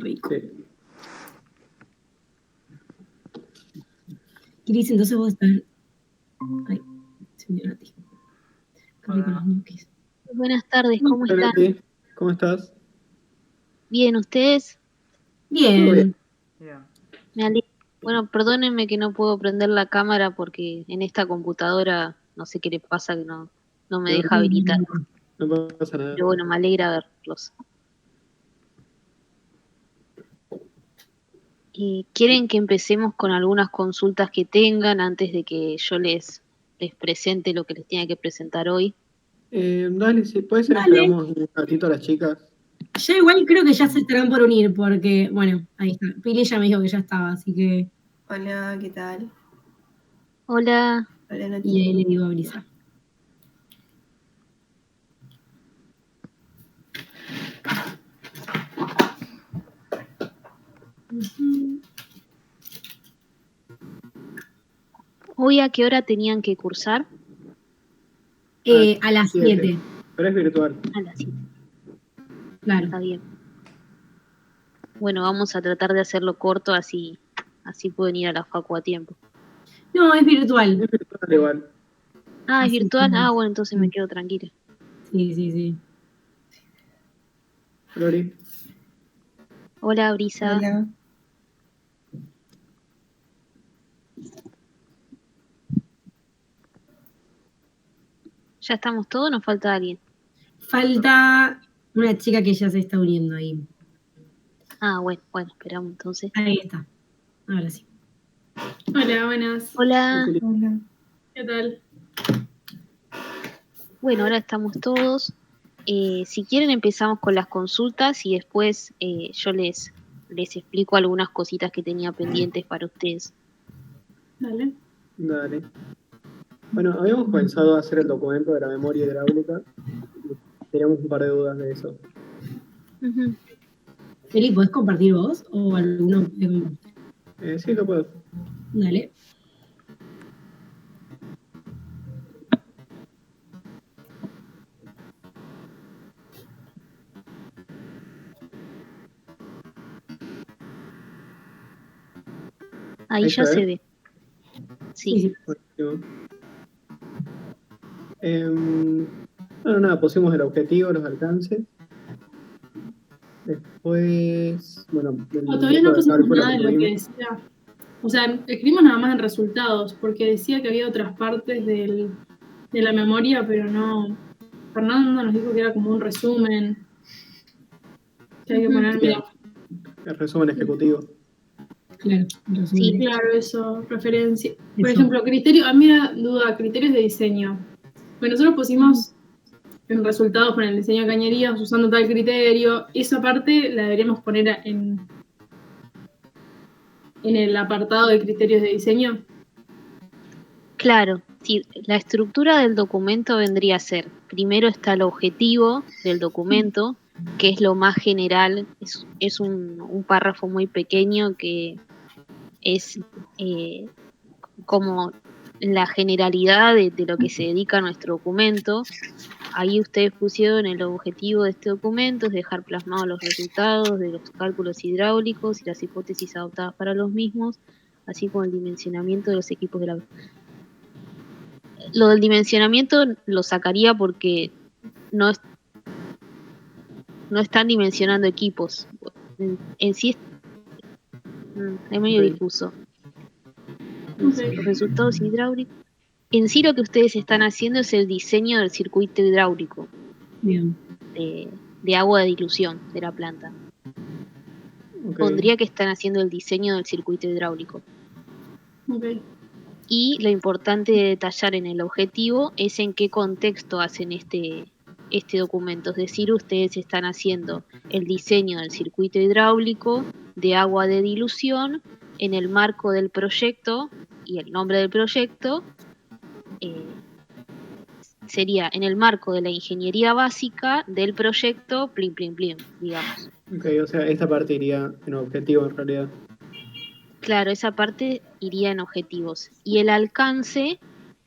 rico. Sí. Cris, entonces vos estás... Ay, se me dio a ti. Qué rico los ñoquis. Buenas tardes, ¿cómo Hola, están? Nati. ¿Cómo estás? Bien, ¿ustedes? Todo bien. Bien. Me alegro. Bueno, perdónenme que no puedo prender la cámara porque en esta computadora no sé qué le pasa que no me No, deja habilitar. no pasa nada. Pero bueno, me alegra verlos. ¿Quieren que empecemos con algunas consultas que tengan antes de que yo les presente lo que les tenía que presentar hoy? Dale, sí, puede ser, Dale. esperamos un ratito a las chicas. Yo igual creo que ya se estarán por unir porque, bueno, ahí está. Pili ya me dijo que ya estaba, así que... Hola, ¿qué tal? Hola. Hola, Nati. Y ahí le digo a Brisa. ¿Hoy a qué hora tenían que cursar? A las 7. Pero es virtual. A las 7. Claro. Está bien. Bueno, vamos a tratar de hacerlo corto, así pueden ir a la facu a tiempo. No, es virtual. Es virtual igual. Ah, ¿es Así virtual? que- Ah, bueno, entonces me sí. quedo tranquila. Sí. Flori. Hola, Brisa. Hola. ¿Ya estamos todos o nos falta alguien? Falta una chica que ya se está uniendo ahí. Ah, bueno, esperamos entonces. Ahí está. Ahora sí. Hola, buenas. Hola. Hola. ¿Qué tal? Bueno, ahora estamos todos. Si quieren empezamos con las consultas y después yo les explico algunas cositas que tenía pendientes para ustedes. Dale. Dale. Bueno, habíamos pensado hacer el documento de la memoria hidráulica. Teníamos un par de dudas de eso. Ujú. Feli, ¿podés compartir vos o alguno? Sí, lo puedo. Dale. Ahí ya se ve. Sí. Buenísimo. Bueno, nada, pusimos el objetivo, los alcances. Después, bueno, Todavía no pusimos cálculo nada de lo que tuvimos. decía. O sea, escribimos nada más en resultados, porque decía que había otras partes de la memoria, pero no. Fernando nos dijo que era como un resumen. Que hay que poner, Sí, el resumen ejecutivo. Claro, Sí. Claro, eso, referencia. Por Eso. ejemplo, criterio, a mí me da duda, criterios de diseño. Bueno, nosotros pusimos en resultados con el diseño de cañerías usando tal criterio. Esa parte la deberíamos poner en el apartado de criterios de diseño. Claro, sí, la estructura del documento vendría a ser, primero está el objetivo del documento, que es lo más general, es un párrafo muy pequeño que es como la generalidad de lo que se dedica a nuestro documento. Ahí ustedes pusieron el objetivo de este documento, es dejar plasmados los resultados de los cálculos hidráulicos y las hipótesis adoptadas para los mismos, así como el dimensionamiento de los equipos de la... Lo del dimensionamiento lo sacaría porque no están dimensionando equipos. En sí es medio difuso. Los resultados hidráulicos. En sí lo que ustedes están haciendo es el diseño del circuito hidráulico. Bien. De agua de dilución de la planta. Okay. Pondría que están haciendo el diseño del circuito hidráulico. Okay. Y lo importante de detallar en el objetivo es en qué contexto hacen este documento. Es decir, ustedes están haciendo el diseño del circuito hidráulico de agua de dilución en el marco del proyecto, y el nombre del proyecto sería en el marco de la ingeniería básica del proyecto Plim Plim Plim, digamos. Ok, o sea, esta parte iría en objetivo en realidad. Claro, esa parte iría en objetivos. Y el alcance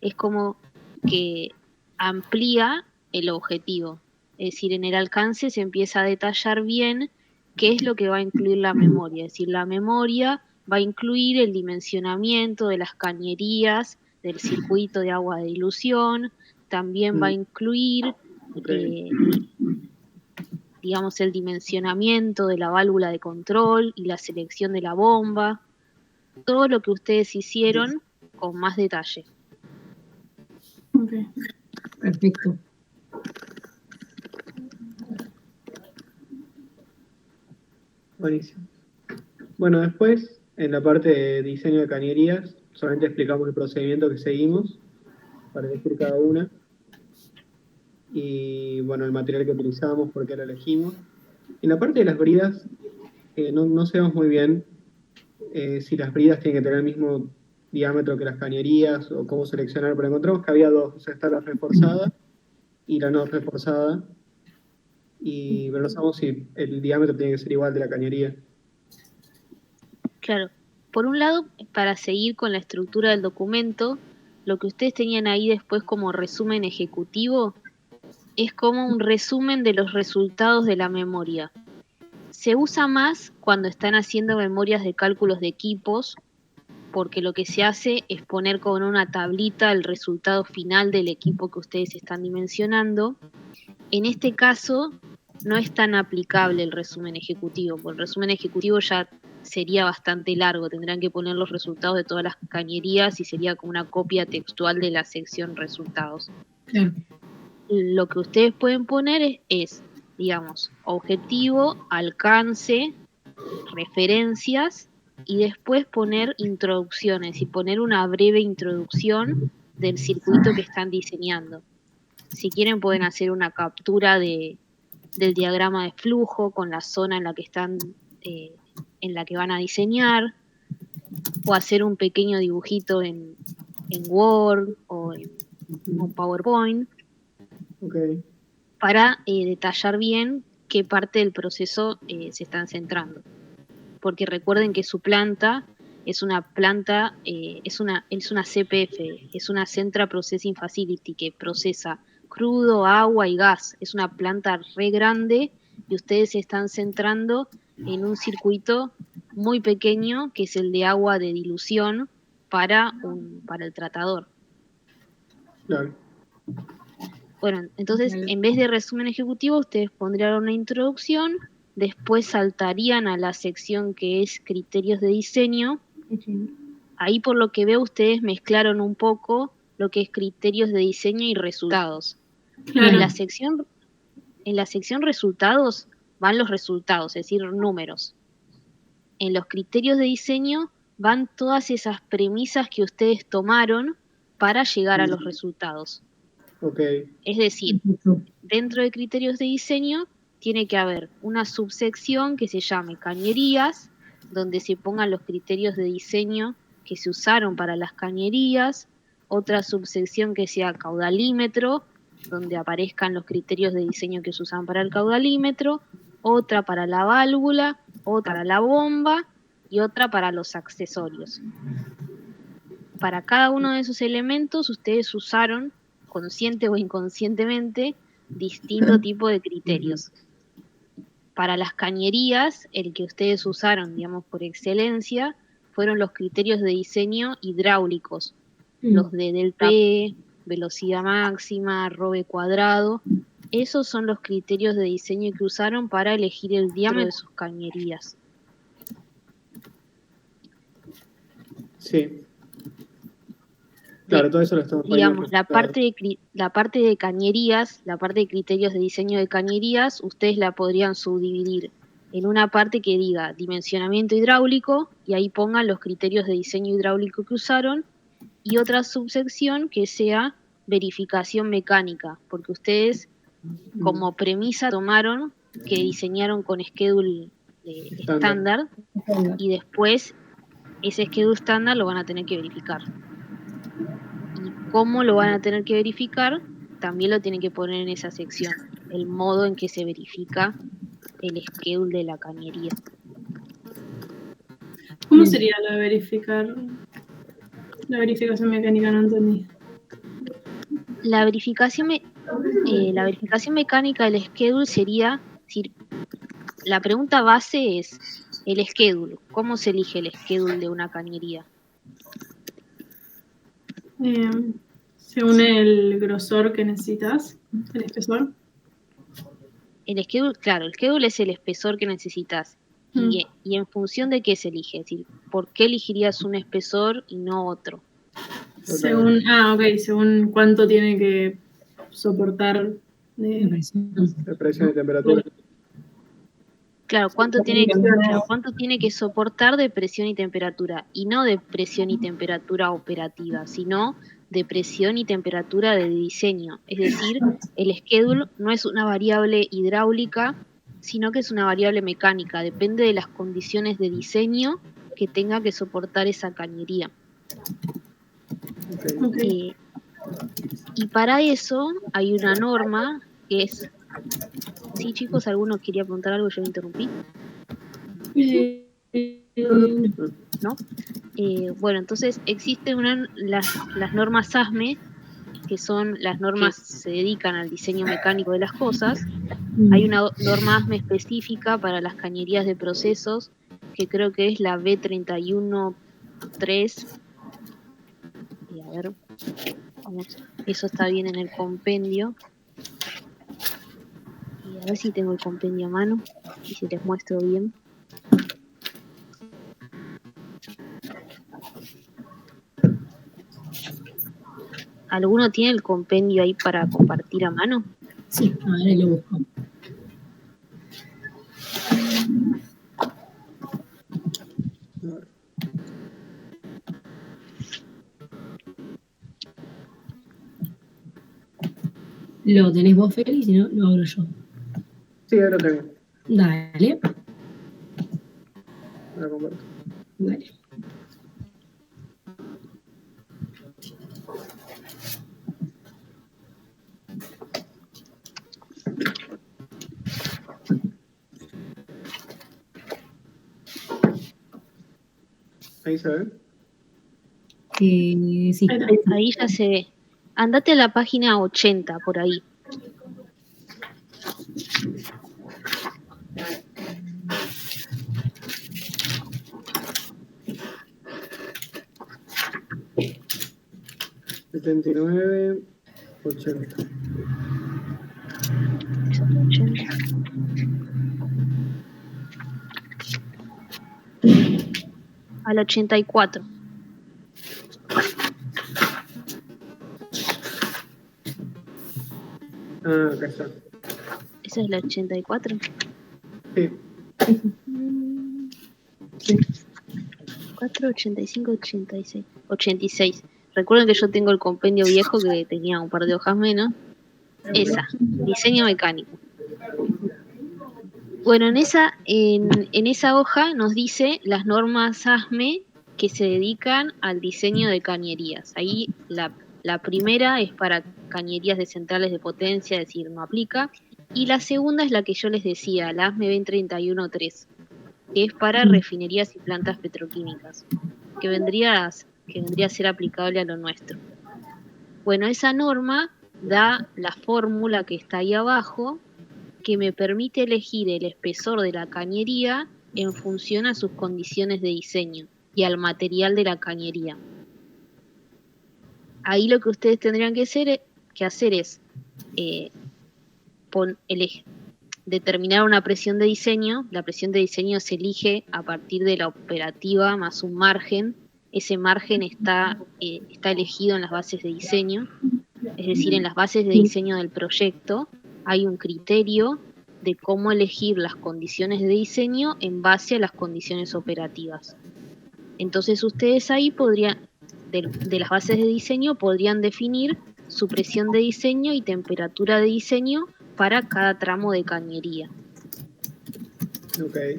es como que amplía el objetivo. Es decir, en el alcance se empieza a detallar bien qué es lo que va a incluir la memoria. Es decir, la memoria va a incluir el dimensionamiento de las cañerías, del circuito de agua de dilución, también va a incluir, digamos, el dimensionamiento de la válvula de control y la selección de la bomba, todo lo que ustedes hicieron con más detalle. Okay. Perfecto. Buenísimo. Bueno, después, en la parte de diseño de cañerías, solamente explicamos el procedimiento que seguimos para elegir cada una. Y bueno, el material que utilizamos, por qué lo elegimos. En la parte de las bridas, no sabemos muy bien si las bridas tienen que tener el mismo diámetro que las cañerías o cómo seleccionar, pero encontramos que había dos, o sea, está la reforzada y la no reforzada, pero no sabemos si el diámetro tiene que ser igual de la cañería. Claro, por un lado, para seguir con la estructura del documento, lo que ustedes tenían ahí después como resumen ejecutivo es como un resumen de los resultados de la memoria. Se usa más cuando están haciendo memorias de cálculos de equipos, porque lo que se hace es poner con una tablita el resultado final del equipo que ustedes están dimensionando. En este caso, no es tan aplicable el resumen ejecutivo, porque el resumen ejecutivo ya sería bastante largo, tendrán que poner los resultados de todas las cañerías y sería como una copia textual de la sección resultados. Claro. Lo que ustedes pueden poner es, digamos, objetivo, alcance, referencias y después poner introducciones y poner una breve introducción del circuito que están diseñando. Si quieren pueden hacer una captura del diagrama de flujo con la zona en la que están, en la que van a diseñar, o hacer un pequeño dibujito en Word o en PowerPoint. Okay. Para detallar bien qué parte del proceso se están centrando. Porque recuerden que su planta es una planta, es una CPF, es una Central Processing Facility que procesa crudo, agua y gas. Es una planta re grande y ustedes se están centrando en un circuito muy pequeño que es el de agua de dilución para el tratador. Claro. Bueno, entonces en vez de resumen ejecutivo ustedes pondrían una introducción, después saltarían a la sección que es criterios de diseño. Ahí por lo que veo ustedes mezclaron un poco lo que es criterios de diseño y resultados. Claro. En la sección resultados van los resultados, es decir, números. En los criterios de diseño van todas esas premisas que ustedes tomaron para llegar a los resultados. Okay. Es decir, dentro de criterios de diseño tiene que haber una subsección que se llame cañerías, donde se pongan los criterios de diseño que se usaron para las cañerías, otra subsección que sea caudalímetro, donde aparezcan los criterios de diseño que se usan para el caudalímetro, otra para la válvula, otra para la bomba y otra para los accesorios. Para cada uno de esos elementos ustedes usaron, consciente o inconscientemente, distinto tipo de criterios. Para las cañerías, el que ustedes usaron, digamos, por excelencia, fueron los criterios de diseño hidráulicos, los de delta P, velocidad máxima, robe cuadrado. Esos son los criterios de diseño que usaron para elegir el diámetro de sus cañerías. Sí. Claro, todo eso lo estamos digamos, la parte de cañerías, la parte de criterios de diseño de cañerías, ustedes la podrían subdividir en una parte que diga dimensionamiento hidráulico, y ahí pongan los criterios de diseño hidráulico que usaron, y otra subsección que sea verificación mecánica, porque ustedes como premisa tomaron que diseñaron con schedule estándar, y después ese schedule estándar lo van a tener que verificar. ¿Cómo lo van a tener que verificar? También lo tienen que poner en esa sección, el modo en que se verifica el schedule de la cañería. ¿Cómo sería la verificación mecánica? No entendí. La verificación mecánica del schedule sería, decir, la pregunta base es el schedule. ¿Cómo se elige el schedule de una cañería? Según el grosor que necesitas, el espesor. El schedule, claro, el schedule es el espesor que necesitas. Y en función de qué se elige, es decir, ¿por qué elegirías un espesor y no otro? Según cuánto tiene que soportar de presión y temperatura. Claro, ¿cuánto tiene que soportar de presión y temperatura? Y no de presión y temperatura operativa, sino de presión y temperatura de diseño. Es decir, el schedule no es una variable hidráulica, sino que es una variable mecánica. Depende de las condiciones de diseño que tenga que soportar esa cañería. Okay. Y para eso hay una norma que es... Sí, chicos, ¿alguno quería preguntar algo? Yo me interrumpí. ¿No? Bueno, entonces existen las normas ASME, que son las normas que se dedican al diseño mecánico de las cosas. Hay una norma ASME específica para las cañerías de procesos, que creo que es la B313. Y a ver, eso está bien en el compendio. Y a ver si tengo el compendio a mano y si les muestro bien. ¿Alguno tiene el compendio ahí para compartir a mano? Sí, a ver, ahí lo busco. ¿Lo tenés vos, Feli? Si no, lo abro yo. Sí, ahora lo tengo. Dale. Ahora comparto. Dale. Ahí se ve. Sí. Ahí ya se ve. Andate a la página 80, por ahí. $79, 80. Al 84. Ah, acá está. ¿Esa es la 84? Sí. 4, 85, 86. 86. Recuerden que yo tengo el compendio viejo que tenía un par de hojas menos. Esa, diseño mecánico. Bueno, en esa hoja nos dice las normas ASME que se dedican al diseño de cañerías. Ahí la primera es para cañerías de centrales de potencia, es decir, no aplica. Y la segunda es la que yo les decía, la ASME 231.3, que es para refinerías y plantas petroquímicas, que vendría a ser aplicable a lo nuestro. Bueno, esa norma da la fórmula que está ahí abajo, que me permite elegir el espesor de la cañería en función a sus condiciones de diseño y al material de la cañería. Ahí lo que ustedes tendrían que hacer es determinar una presión de diseño. La presión de diseño se elige a partir de la operativa más un margen. Ese margen está elegido en las bases de diseño, es decir, en las bases de diseño del proyecto hay un criterio de cómo elegir las condiciones de diseño en base a las condiciones operativas. Entonces ustedes ahí de las bases de diseño podrían definir su presión de diseño y temperatura de diseño para cada tramo de cañería. Okay.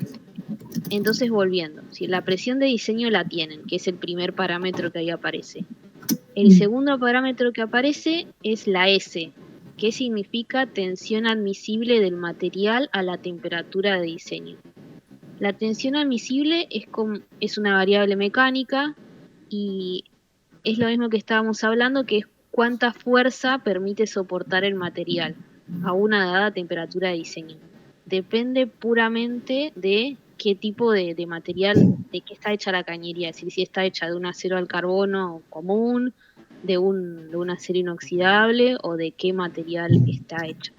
Entonces, volviendo, si la presión de diseño la tienen, que es el primer parámetro que ahí aparece. El segundo parámetro que aparece es la S, que significa tensión admisible del material a la temperatura de diseño. La tensión admisible es una variable mecánica y es lo mismo que estábamos hablando, que es cuánta fuerza permite soportar el material a una dada temperatura de diseño. depende puramente de qué tipo de material, de qué está hecha la cañería, es decir, si está hecha de un acero al carbono común, de un acero inoxidable o de qué material está hecha.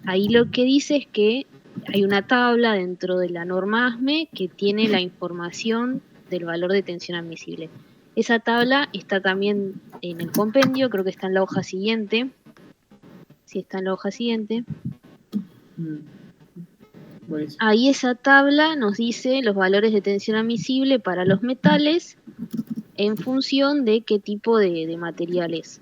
Ahí lo que dice es que hay una tabla dentro de la norma ASME que tiene la información del valor de tensión admisible. Esa tabla está también en el compendio, creo que está en la hoja siguiente. Sí, está en la hoja siguiente. Buenísimo. Ahí esa tabla nos dice los valores de tensión admisible para los metales en función de qué tipo de material es.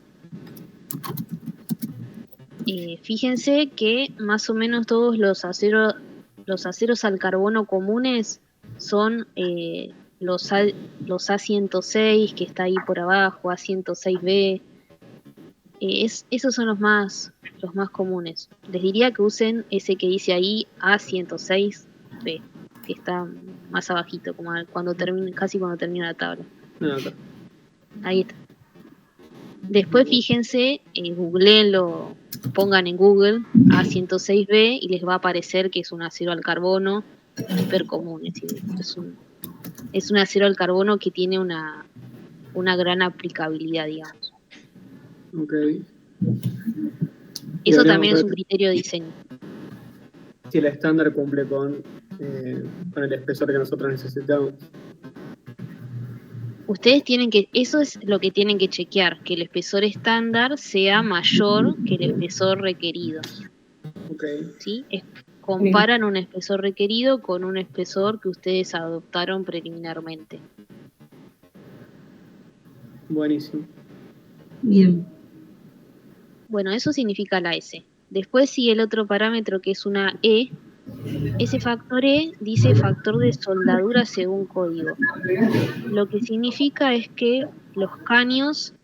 Fíjense que más o menos todos los aceros al carbono comunes son los A106, que está ahí por abajo, A106B. Esos son los más comunes. Les diría que usen ese que dice ahí A106B, que está más abajito, como casi cuando termina la tabla. Ahí está. Después fíjense, googleenlo, pongan en Google A106B y les va a aparecer que es un acero al carbono hiper común. Es un acero al carbono que tiene una gran aplicabilidad, digamos. Okay. Eso también es un criterio de diseño. Si el estándar cumple con el espesor que nosotros necesitamos. Ustedes eso es lo que tienen que chequear, que el espesor estándar sea mayor que el espesor requerido. Okay. ¿Sí? Comparan un espesor requerido con un espesor que ustedes adoptaron preliminarmente. Buenísimo. Bien. Bueno, eso significa la S. Después sigue el otro parámetro que es una E. Ese factor E dice factor de soldadura según código. Lo que significa es que los caños,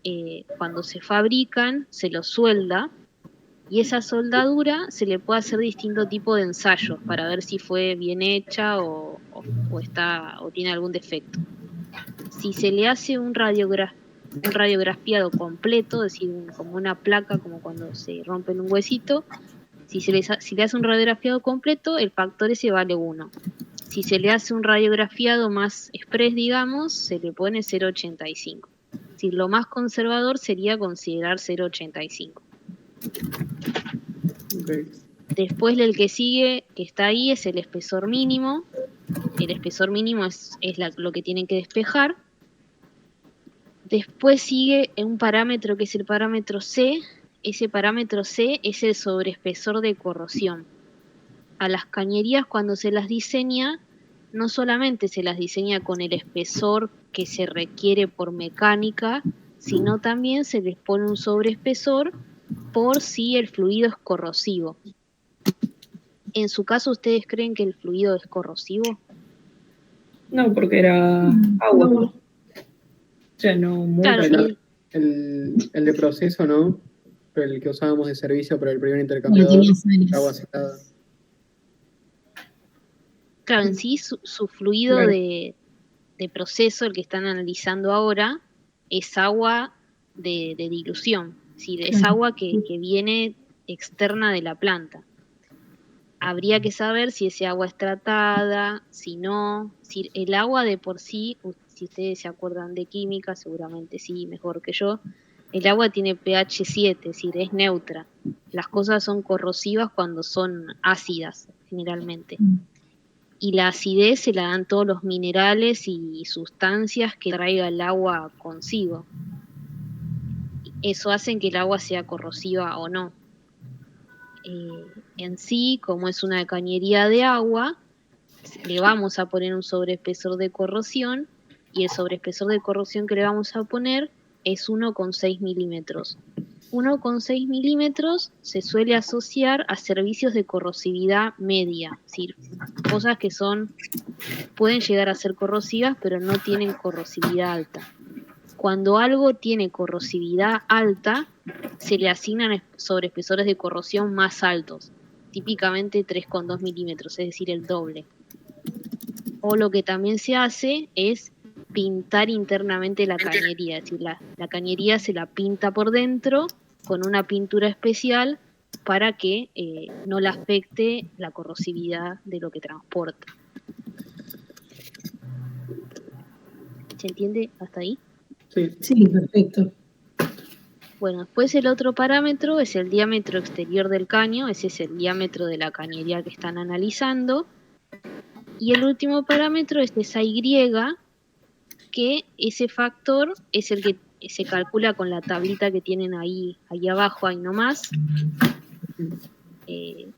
cuando se fabrican, se los suelda y esa soldadura se le puede hacer distinto tipo de ensayos para ver si fue bien hecha o tiene algún defecto. Si se le hace un radiografiado completo, es decir, como una placa, como cuando se rompen un huesito, si le hace un radiografiado completo, el factor S vale 1. Si se le hace un radiografiado más express, digamos, se le pone 0,85. Si lo más conservador sería considerar 0,85. Okay. Después el que sigue, que está ahí, es el espesor mínimo. El espesor mínimo es lo que tienen que despejar. Después sigue un parámetro que es el parámetro C. Ese parámetro C es el sobreespesor de corrosión. A las cañerías, cuando se las diseña, no solamente se las diseña con el espesor que se requiere por mecánica, sino también se les pone un sobreespesor por si el fluido es corrosivo. En su caso, ¿ustedes creen que el fluido es corrosivo? No, porque era agua. No. O sea, no mucho. Claro, El de proceso, ¿no? Pero el que usábamos de servicio para el primer Bueno, intercambiador, tenías años. agua secada. Claro, en sí su fluido Claro. de proceso, el que están analizando ahora, es agua de dilución. Es decir, es Claro. agua que viene externa de la planta. Habría que saber si ese agua es tratada, si no. Si el agua de por sí, si ustedes se acuerdan de química, seguramente sí, mejor que yo, el agua tiene pH 7, es decir, es neutra. Las cosas son corrosivas cuando son ácidas, generalmente. Y la acidez se la dan todos los minerales y sustancias que traiga el agua consigo. Eso hace que el agua sea corrosiva o no. En sí, como es una cañería de agua, le vamos a poner un sobreespesor de corrosión y el sobreespesor de corrosión que le vamos a poner es 1,6 milímetros. 1,6 milímetros se suele asociar a servicios de corrosividad media, es decir, cosas que pueden llegar a ser corrosivas, pero no tienen corrosividad alta. Cuando algo tiene corrosividad alta, se le asignan sobreespesores de corrosión más altos, típicamente 3,2 milímetros, es decir, el doble. O lo que también se hace es pintar internamente la cañería, es decir, la cañería se la pinta por dentro con una pintura especial para que no le afecte la corrosividad de lo que transporta. ¿Se entiende hasta ahí? Sí. Sí, perfecto. Bueno, después el otro parámetro es el diámetro exterior del caño, ese es el diámetro de la cañería que están analizando. Y el último parámetro es esa Y, que ese factor es el que se calcula con la tablita que tienen ahí abajo, ahí nomás.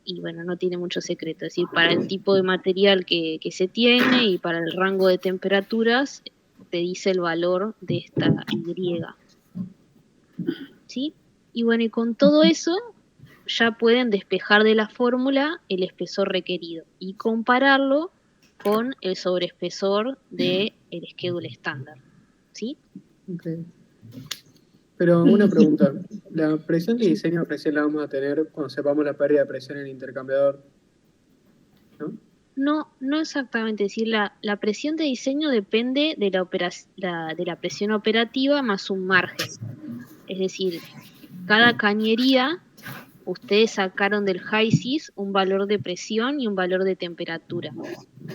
Y bueno, no tiene mucho secreto, es decir, para el tipo de material que se tiene y para el rango de temperaturas, te dice el valor de esta Y. ¿Sí? Y bueno, y con todo eso ya pueden despejar de la fórmula el espesor requerido y compararlo con el sobreespesor del schedule estándar. ¿Sí? Okay. Pero una pregunta, ¿la presión de diseño recién la vamos a tener cuando sepamos la pérdida de presión en el intercambiador? ¿No? No exactamente, es decir, la presión de diseño depende de la presión operativa más un margen. Es decir, cada cañería, ustedes sacaron del HYSYS un valor de presión y un valor de temperatura.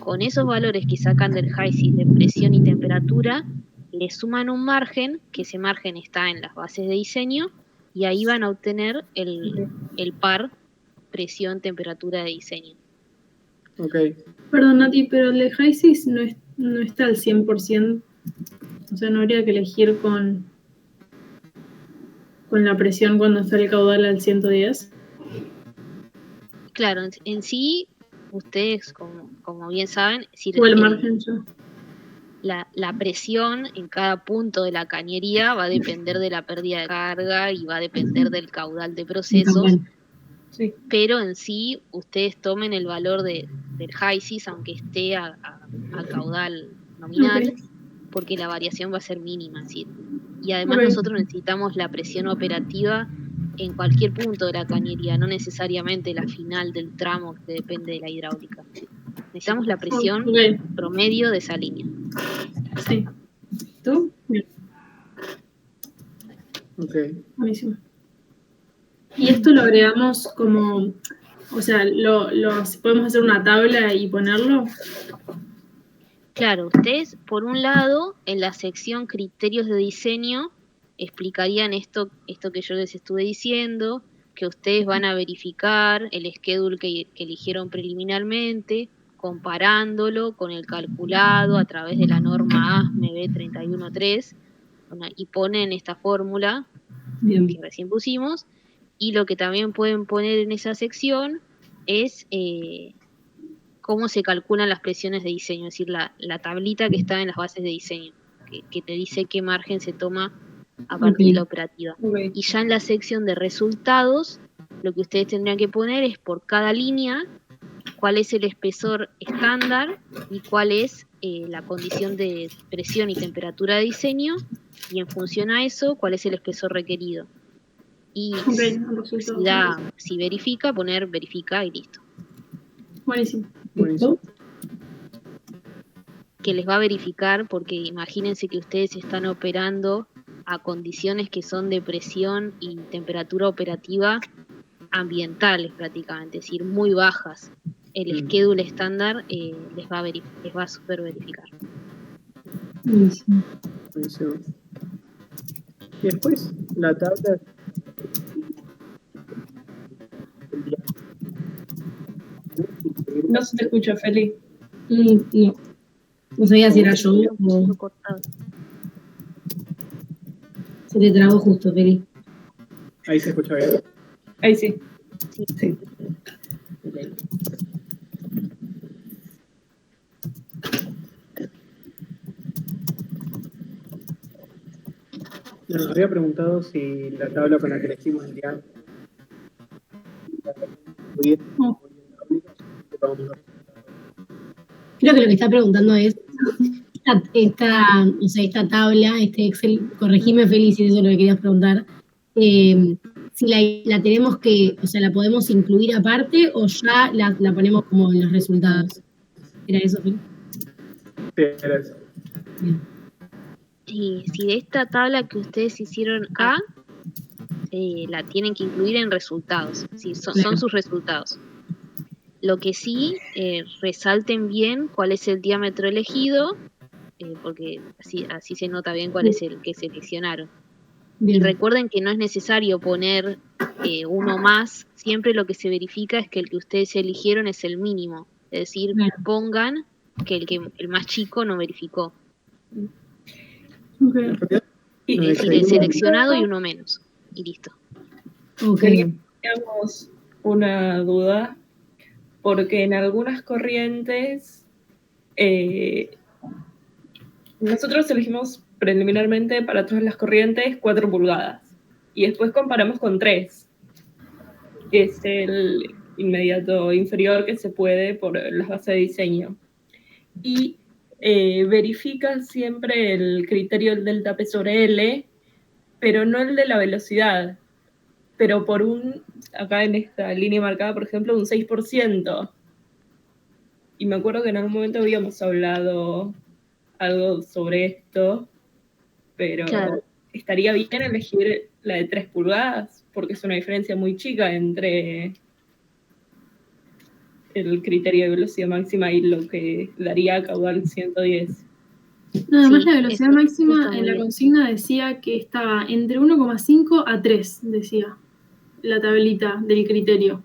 Con esos valores que sacan del HYSYS de presión y temperatura, le suman un margen, que ese margen está en las bases de diseño, y ahí van a obtener el par presión-temperatura de diseño. Ok. Perdón, Nati, pero el de HYSYS no está al 100%. O sea, no habría que elegir con la presión cuando está el caudal al 110. Claro, en sí, ustedes, como bien saben, O el margen ya. la presión en cada punto de la cañería va a depender de la pérdida de carga y va a depender del caudal de procesos. Sí. Pero en sí, ustedes tomen el valor del HYSYS, aunque esté a caudal nominal, Ok. porque la variación va a ser mínima. ¿Sí? Y además Ok. nosotros necesitamos la presión operativa en cualquier punto de la cañería, no necesariamente la final del tramo que depende de la hidráulica. Necesitamos la presión Ok. promedio de esa línea. Sí. ¿Tú? Bien. Ok. Buenísimo. Y esto lo agregamos como, o sea, podemos hacer una tabla y ponerlo. Claro, ustedes, por un lado, en la sección criterios de diseño, explicarían esto que yo les estuve diciendo, que ustedes van a verificar el schedule que eligieron preliminarmente, comparándolo con el calculado a través de la norma ASME B313, y ponen esta fórmula Bien. que recién pusimos, y lo que también pueden poner en esa sección es cómo se calculan las presiones de diseño, es decir, la tablita que está en las bases de diseño, que te dice qué margen se toma a partir de la operativa. Ok. Y ya en la sección de resultados, lo que ustedes tendrían que poner es por cada línea cuál es el espesor estándar y cuál es la condición de presión y temperatura de diseño, y en función a eso, cuál es el espesor requerido. Y Ok, el resultado. si verifica, poner verifica y listo. Buenísimo. Buenísimo. Que les va a verificar, porque imagínense que ustedes están operando a condiciones que son de presión y temperatura operativa ambientales prácticamente, es decir, muy bajas. El schedule estándar les va a super verificar. Buenísimo. Buenísimo. Y después, la tabla. No se te escucha, Feli. No. No sabía si era yo o Cortado. se te trabó justo, Feli. Ahí se escucha bien. Ahí sí. Sí. Okay. No, había preguntado si la tabla con la que elegimos el día Creo que lo que está preguntando es esta tabla, este Excel, corregime Feliz si eso es lo que querías preguntar, si la tenemos que, o sea, la podemos incluir aparte o ya la ponemos como en los resultados. ¿Era eso, Feliz? Sí, era eso. Bien. Si de esta tabla que ustedes hicieron acá, la tienen que incluir en resultados, ¿sí? Son Claro. sus resultados. Lo que sí, resalten bien cuál es el diámetro elegido, porque así se nota bien cuál es el que seleccionaron. Y Bien. recuerden que no es necesario poner uno más, siempre lo que se verifica es que el que ustedes eligieron es el mínimo, es decir, Claro. pongan que el más chico no verificó, Ok. En realidad, Y nos es decir, el excedimos- seleccionado y uno menos, y listo. Ok. teníamos una duda, porque en algunas corrientes nosotros elegimos preliminarmente para todas las corrientes 4 pulgadas y después comparamos con 3, que es el inmediato inferior que se puede por las bases de diseño. Y verifica siempre el criterio del delta P sobre L, pero no el de la velocidad. Pero acá en esta línea marcada, por ejemplo, un 6%. Y me acuerdo que en algún momento habíamos hablado algo sobre esto, pero Claro. estaría bien elegir la de 3 pulgadas, porque es una diferencia muy chica entre el criterio de velocidad máxima y lo que daría caudal 110. No, además Sí, la velocidad eso máxima está muy en la bien. consigna decía que estaba entre 1,5 a 3, decía la tablita del criterio.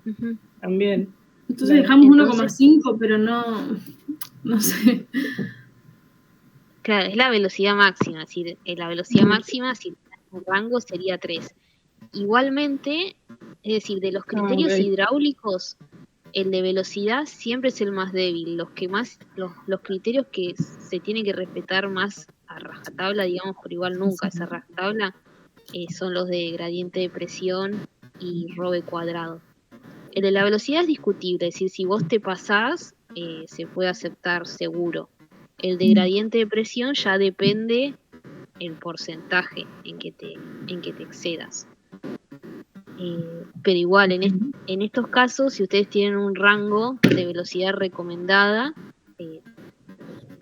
Ujú. También. Entonces Claro. dejamos Entonces, 1,5, pero no sé. claro, es la velocidad máxima, es decir, la velocidad máxima, si el rango sería 3. Igualmente, es decir, de los criterios ok. hidráulicos, el de velocidad siempre es el más débil. Los criterios que se tienen que respetar más a rajatabla, digamos, por igual nunca esa rajatabla, son los de gradiente de presión y Robe cuadrado. El de la velocidad es discutible, es decir, si vos te pasás, se puede aceptar seguro. El de gradiente de presión ya depende el porcentaje en que te excedas. Pero igual, en estos casos, si ustedes tienen un rango de velocidad recomendada,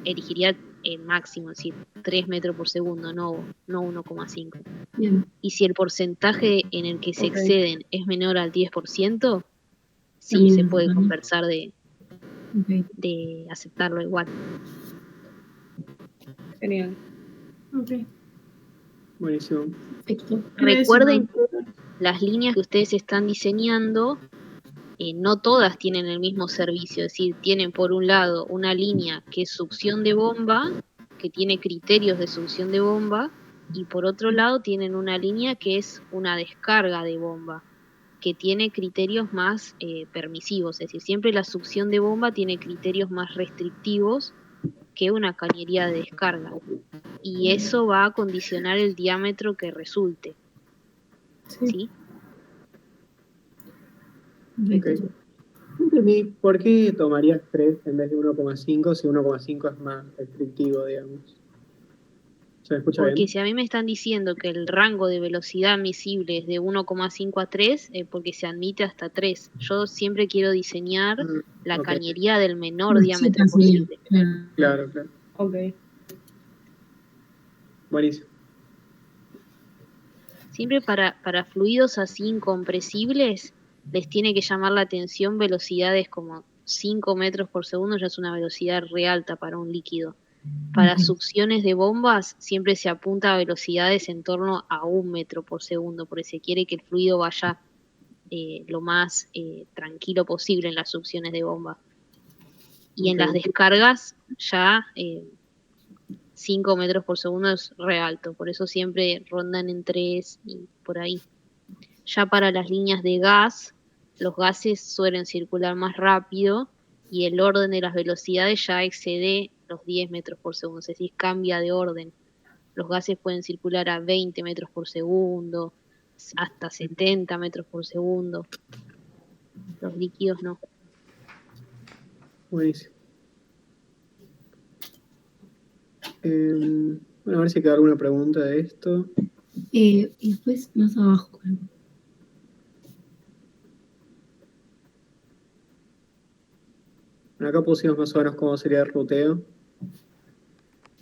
elegiría el máximo, es decir, 3 metros por segundo, no 1,5. Bien. Y si el porcentaje en el que se Ok. exceden es menor al 10%, sí, También se es puede bueno. conversar de Ok. aceptarlo igual. Genial. Ok, Buenísimo. Perfecto. era eso, Recuerden ¿no? que las líneas que ustedes están diseñando, no todas tienen el mismo servicio, es decir, tienen por un lado una línea que es succión de bomba, que tiene criterios de succión de bomba, y por otro lado tienen una línea que es una descarga de bomba, que tiene criterios más permisivos, es decir, siempre la succión de bomba tiene criterios más restrictivos que una cañería de descarga, y eso va a condicionar el diámetro que resulte, ¿sí? Perfecto. Ok. No entendí por qué tomarías 3 en vez de 1,5 si 1,5 es más restrictivo, digamos. ¿Se me escucha Porque bien? si a mí me están diciendo que el rango de velocidad admisible es de 1,5 a 3, porque se admite hasta 3. Yo siempre quiero diseñar la Ok. cañería del menor Más diámetro chica sería, posible. claro. Claro, claro. Ok. Buenísimo. Siempre para fluidos así incompresibles les tiene que llamar la atención velocidades como 5 metros por segundo, ya es una velocidad re alta para un líquido. Para Ok. succiones de bombas siempre se apunta a velocidades en torno a 1 metro por segundo, porque se quiere que el fluido vaya lo más tranquilo posible en las succiones de bomba. Y en Ok. las descargas ya 5 metros por segundo es re alto, por eso siempre rondan en 3 y por ahí. Ya para las líneas de gas, los gases suelen circular más rápido y el orden de las velocidades ya excede los 10 metros por segundo, es decir, cambia de orden. Los gases pueden circular a 20 metros por segundo, hasta 70 metros por segundo. Los líquidos no. Buenísimo. Bueno, a ver si queda alguna pregunta de esto. Y después más abajo, creo. Bueno, acá pusimos más o menos cómo sería el ruteo.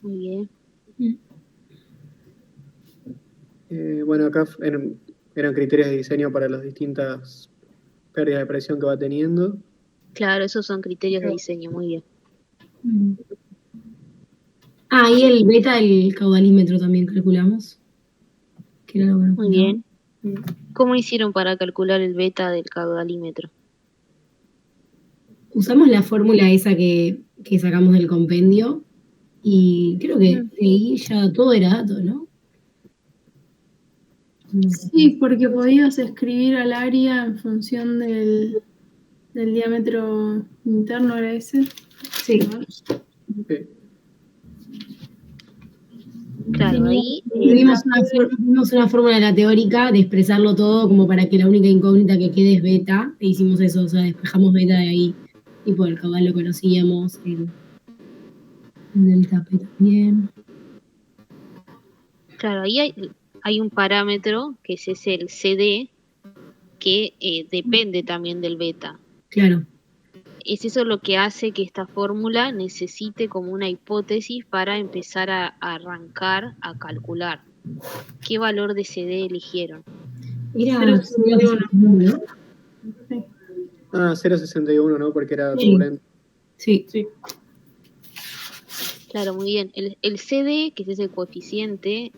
Muy bien. Mm. Bueno, acá eran criterios de diseño para las distintas pérdidas de presión que va teniendo. Claro, esos son criterios de diseño, muy bien. Y el beta del caudalímetro también calculamos. Que era lo que nos Muy faltaba. bien. ¿Cómo hicieron para calcular el beta del caudalímetro? Usamos la fórmula esa que sacamos del compendio y creo que ahí ya todo era dato, ¿no? Sí, porque podías escribir al área en función del diámetro interno, ¿era ese? Sí. Sí. Claro, ahí Vimos una fórmula de la teórica de expresarlo todo como para que la única incógnita que quede es beta, e hicimos eso, o sea, despejamos beta de ahí, tipo el caudal lo conocíamos, el delta P también. claro, ahí hay un parámetro que es el CD que depende también del beta. Claro. Es eso lo que hace que esta fórmula necesite como una hipótesis para empezar a arrancar a calcular. ¿Qué valor de CD eligieron? Era 0,61. 0,61, Sí. 0,61, ¿no? Porque era Sí. turbulento. Sí. Claro, muy bien. El CD, que es ese coeficiente,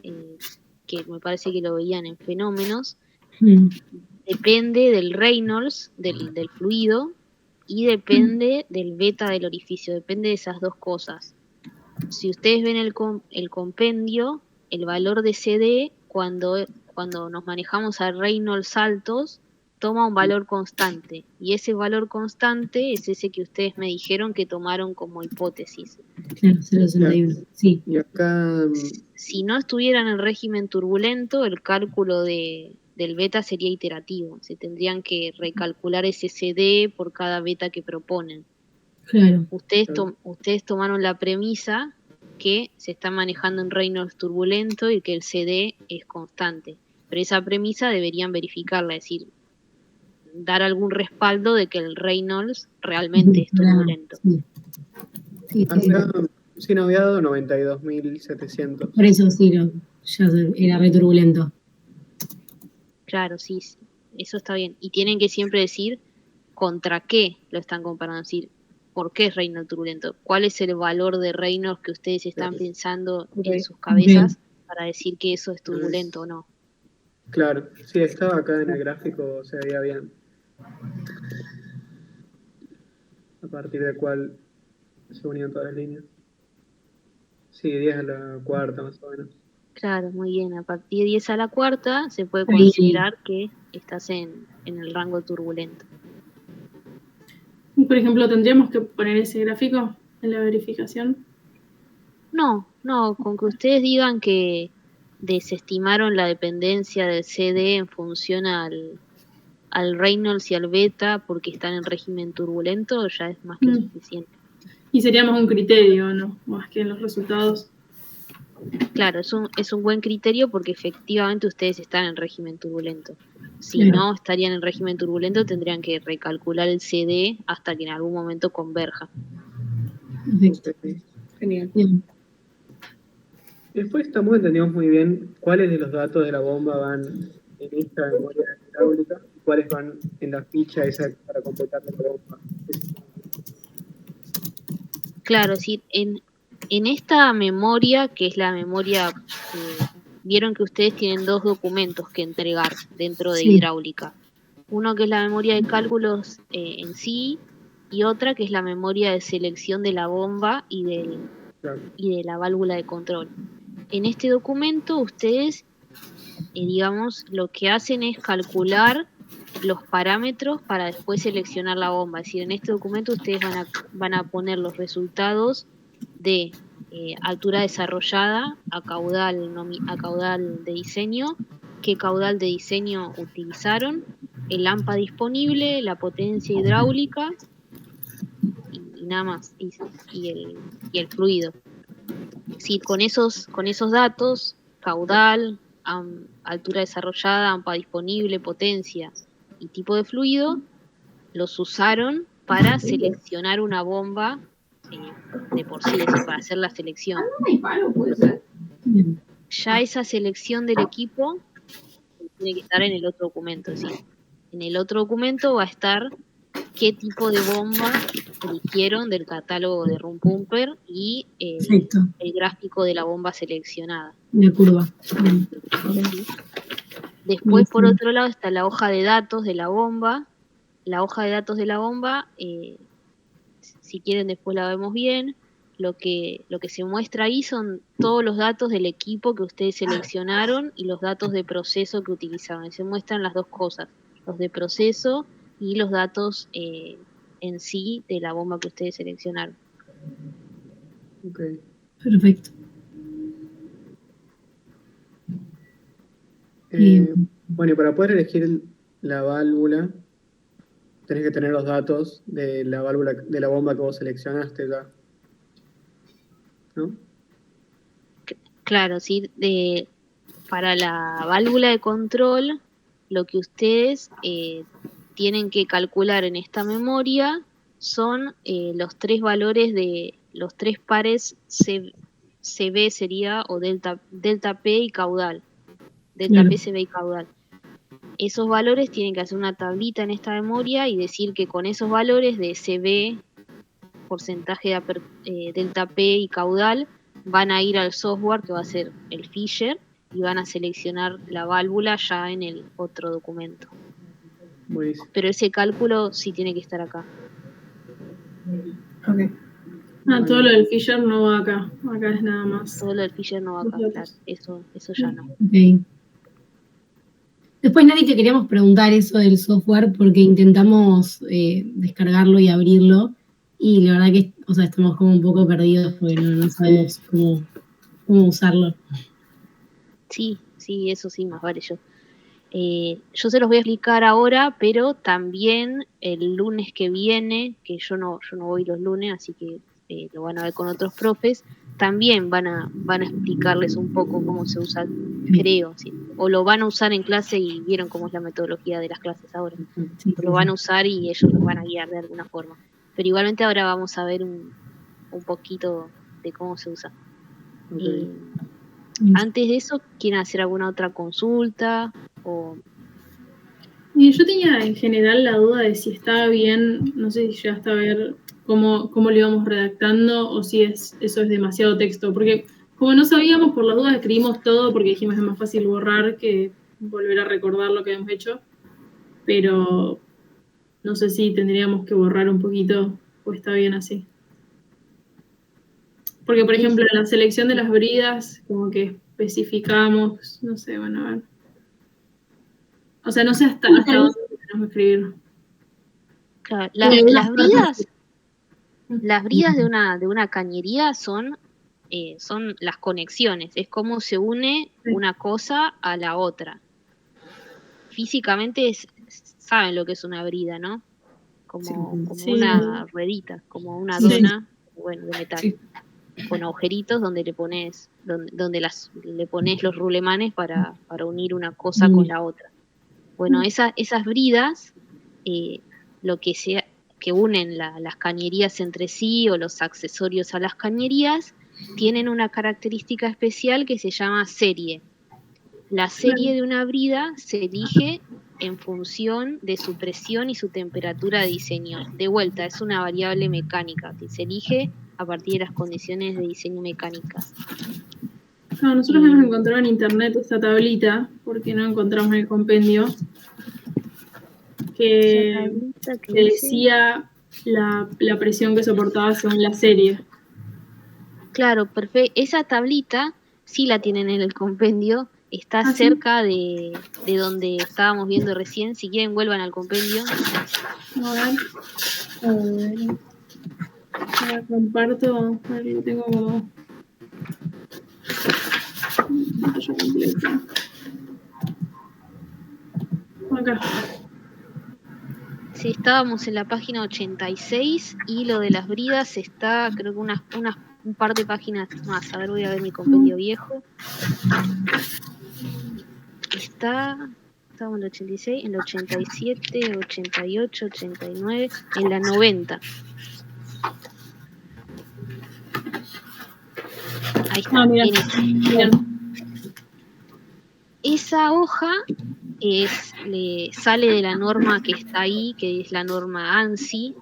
que me parece que lo veían en fenómenos, depende del Reynolds, del fluido, y depende del beta del orificio, depende de esas dos cosas. Si ustedes ven el compendio, el valor de CD, cuando nos manejamos a Reynolds altos, toma un valor constante, y ese valor constante es ese que ustedes me dijeron que tomaron como hipótesis. Claro, 0,61, sí. Y acá, Si no estuviera en el régimen turbulento, el cálculo del beta sería iterativo. Se tendrían que recalcular ese CD por cada beta que proponen. Claro. Ustedes tomaron la premisa que se está manejando en Reynolds turbulento y que el CD es constante. Pero esa premisa deberían verificarla, es decir, dar algún respaldo de que el Reynolds realmente es turbulento. Sí. acá sí nos había dado 92.700. Por eso sí, ya era re turbulento. Claro, sí, eso está bien. Y tienen que siempre decir contra qué lo están comparando, es decir, ¿por qué es Reynolds turbulento? ¿Cuál es el valor de Reynolds que ustedes están pensando en sus cabezas para decir que eso es turbulento o no? Claro, sí, estaba acá en el gráfico, se veía bien. A partir de cuál se unían todas las líneas. Sí, 10 a la cuarta más o menos. Claro, muy bien. A partir de 10 a la cuarta se puede considerar que estás en el rango turbulento. Y por ejemplo, ¿tendríamos que poner ese gráfico en la verificación? No, con que ustedes digan que desestimaron la dependencia del CD en función al Reynolds y al beta porque están en régimen turbulento, ya es más que suficiente. Y seríamos un criterio, ¿no? Más que en los resultados. Claro, es un buen criterio porque efectivamente ustedes están en régimen turbulento. Si no estarían en régimen turbulento, tendrían que recalcular el CD hasta que en algún momento converja. Okay. Genial. Bien. Después tampoco entendimos muy bien cuáles de los datos de la bomba van en esta memoria hidráulica y cuáles van en la ficha esa para completar la bomba. Claro, sí, en esta memoria, que es la memoria, vieron que ustedes tienen dos documentos que entregar dentro de hidráulica. Uno que es la memoria de cálculos en sí, y otra que es la memoria de selección de la bomba y de la válvula de control. En este documento ustedes, digamos, lo que hacen es calcular los parámetros para después seleccionar la bomba. Es decir, en este documento ustedes van a poner los resultados de altura desarrollada a caudal de diseño, qué caudal de diseño utilizaron, el AMPA disponible, la potencia hidráulica y nada más, y el fluido. Sí, con esos datos, caudal, altura desarrollada, AMPA disponible, potencia y tipo de fluido, los usaron para seleccionar una bomba de por sí, es decir, para hacer la selección. Bien. ya esa selección del equipo tiene que estar en el otro documento. ¿Sí? En el otro documento va a estar qué tipo de bomba eligieron del catálogo de Rumpumper y Perfecto. el gráfico de la bomba seleccionada. De curva. Bien. ¿Sí? Después, por otro lado, está la hoja de datos de la bomba. La hoja de datos de la bomba, si quieren después la vemos bien. Lo que se muestra ahí son todos los datos del equipo que ustedes seleccionaron y los datos de proceso que utilizaron. Se muestran las dos cosas, los de proceso y los datos en sí de la bomba que ustedes seleccionaron. Ok. Perfecto. Bueno, y para poder elegir la válvula, tenés que tener los datos de la válvula, de la bomba que vos seleccionaste ya, ¿no? Claro, sí. Para la válvula de control, lo que ustedes tienen que calcular en esta memoria son los tres valores de los tres pares CB sería, o delta P y caudal. Delta P, CB y caudal. Esos valores tienen que hacer una tablita en esta memoria y decir que con esos valores de CB, porcentaje de delta P y caudal, van a ir al software que va a ser el Fisher y van a seleccionar la válvula ya en el otro documento. Buenísimo. Pero ese cálculo sí tiene que estar acá. Ok. Todo lo del Fisher no va acá. Acá es nada más. Todo lo del Fisher no va acá, claro. Eso ya no. Ok. Después, Nati, te queríamos preguntar eso del software porque intentamos descargarlo y abrirlo y la verdad que, o sea, estamos como un poco perdidos porque no sabemos cómo usarlo. Sí, eso sí, más vale yo. Yo se los voy a explicar ahora, pero también el lunes que viene, que yo no voy los lunes, así que lo van a ver con otros profes, también van a explicarles un poco cómo se usa, creo, ¿sí? O lo van a usar en clase y vieron cómo es la metodología de las clases ahora. Sí, lo van a usar y ellos los van a guiar de alguna forma. Pero igualmente ahora vamos a ver un poquito de cómo se usa. Okay. Antes de eso, ¿quieren hacer alguna otra consulta? Y yo tenía en general la duda de si estaba bien, no sé si llegaste a ver cómo lo íbamos redactando o si eso es demasiado texto, porque como no sabíamos, por las dudas escribimos todo porque dijimos es más fácil borrar que volver a recordar lo que habíamos hecho, pero no sé si tendríamos que borrar un poquito o está bien así. Porque, por ejemplo, en la selección de las bridas, como que especificamos, no sé, bueno, a ver. O sea, no sé hasta dónde tenemos que escribir. Claro, las bridas de una cañería son las conexiones, es cómo se une una cosa a la otra. Físicamente saben lo que es una brida, ¿no? Como una ruedita, como una dona, bueno, de metal, con agujeritos donde le pones los rulemanes para unir una cosa con la otra. Bueno, esas bridas, lo que unen las cañerías entre sí o los accesorios a las cañerías, tienen una característica especial que se llama serie. La serie de una brida se elige en función de su presión y su temperatura de diseño. De vuelta, es una variable mecánica que se elige a partir de las condiciones de diseño mecánicas. No, nosotros hemos encontrado en internet esta tablita, porque no encontramos en el compendio, que decía la presión que soportaba según la serie. Claro, perfecto. Esa tablita sí la tienen en el compendio, está cerca de donde estábamos viendo recién. Si quieren, vuelvan al compendio. A ver. Ahora comparto, lo tengo como pantalla completa. Acá. Sí, estábamos en la página 86 y lo de las bridas está, creo que un par de páginas más. A ver, voy a ver mi compendio viejo. Estábamos en el 86, en el 87, 88, 89, en la 90. Ahí está. Bien. esa hoja sale de la norma que está ahí, que es la norma ANSI.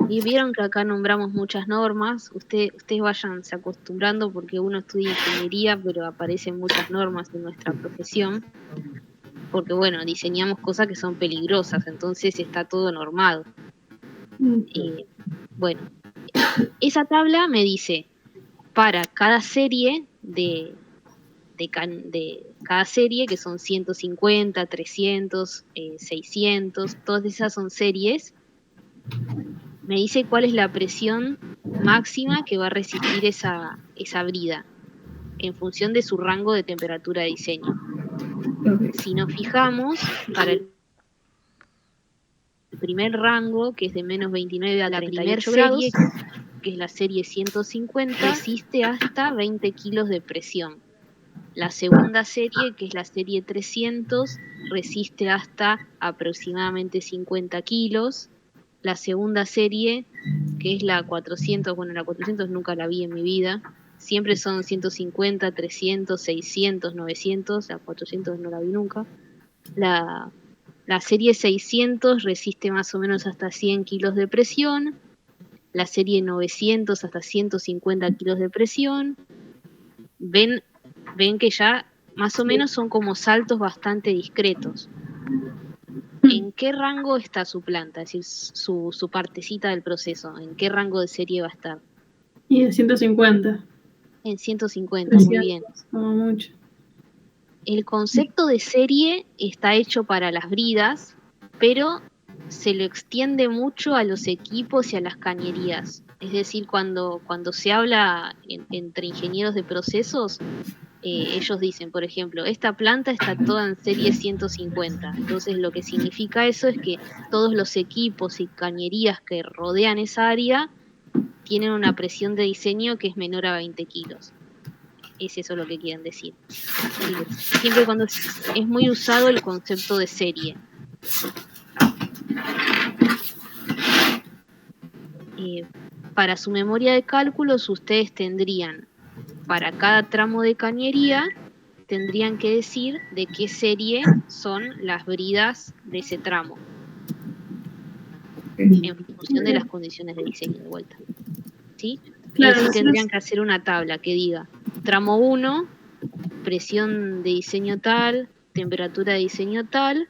Y vieron que acá nombramos muchas normas. Ustedes váyanse acostumbrando porque uno estudia ingeniería, pero aparecen muchas normas en nuestra profesión. Porque bueno, diseñamos cosas que son peligrosas, entonces está todo normado. Bueno, esa tabla me dice, para cada serie de cada serie, que son 150, 300, 600, todas esas son series, me dice cuál es la presión máxima que va a resistir esa brida, en función de su rango de temperatura de diseño. Si nos fijamos, para el primer rango, que es de menos 29 a 38 grados, que es la serie 150, resiste hasta 20 kilos de presión. La segunda serie, que es la serie 300, resiste hasta aproximadamente 50 kilos. La segunda serie, que es la 400, bueno, la 400 nunca la vi en mi vida. Siempre son 150, 300, 600, 900. La 400 no la vi nunca. La serie 600 resiste más o menos hasta 100 kilos de presión. La serie 900 hasta 150 kilos de presión. Ven que ya más o menos son como saltos bastante discretos. ¿En qué rango está su planta? Es decir, su partecita del proceso. ¿En qué rango de serie va a estar? Y en 150. En 150, muy bien. Como mucho. El concepto de serie está hecho para las bridas, pero se lo extiende mucho a los equipos y a las cañerías. Es decir, cuando se habla entre ingenieros de procesos, ellos dicen, por ejemplo, esta planta está toda en serie 150. Entonces lo que significa eso es que todos los equipos y cañerías que rodean esa área tienen una presión de diseño que es menor a 20 kilos. Es eso lo que quieren decir. Siempre cuando es muy usado el concepto de serie. Para su memoria de cálculos ustedes tendrían, para cada tramo de cañería, tendrían que decir de qué serie son las bridas de ese tramo, en función de las condiciones de diseño de vuelta. ¿Sí? Claro, Entonces tendrían que hacer una tabla que diga tramo 1, presión de diseño tal, temperatura de diseño tal,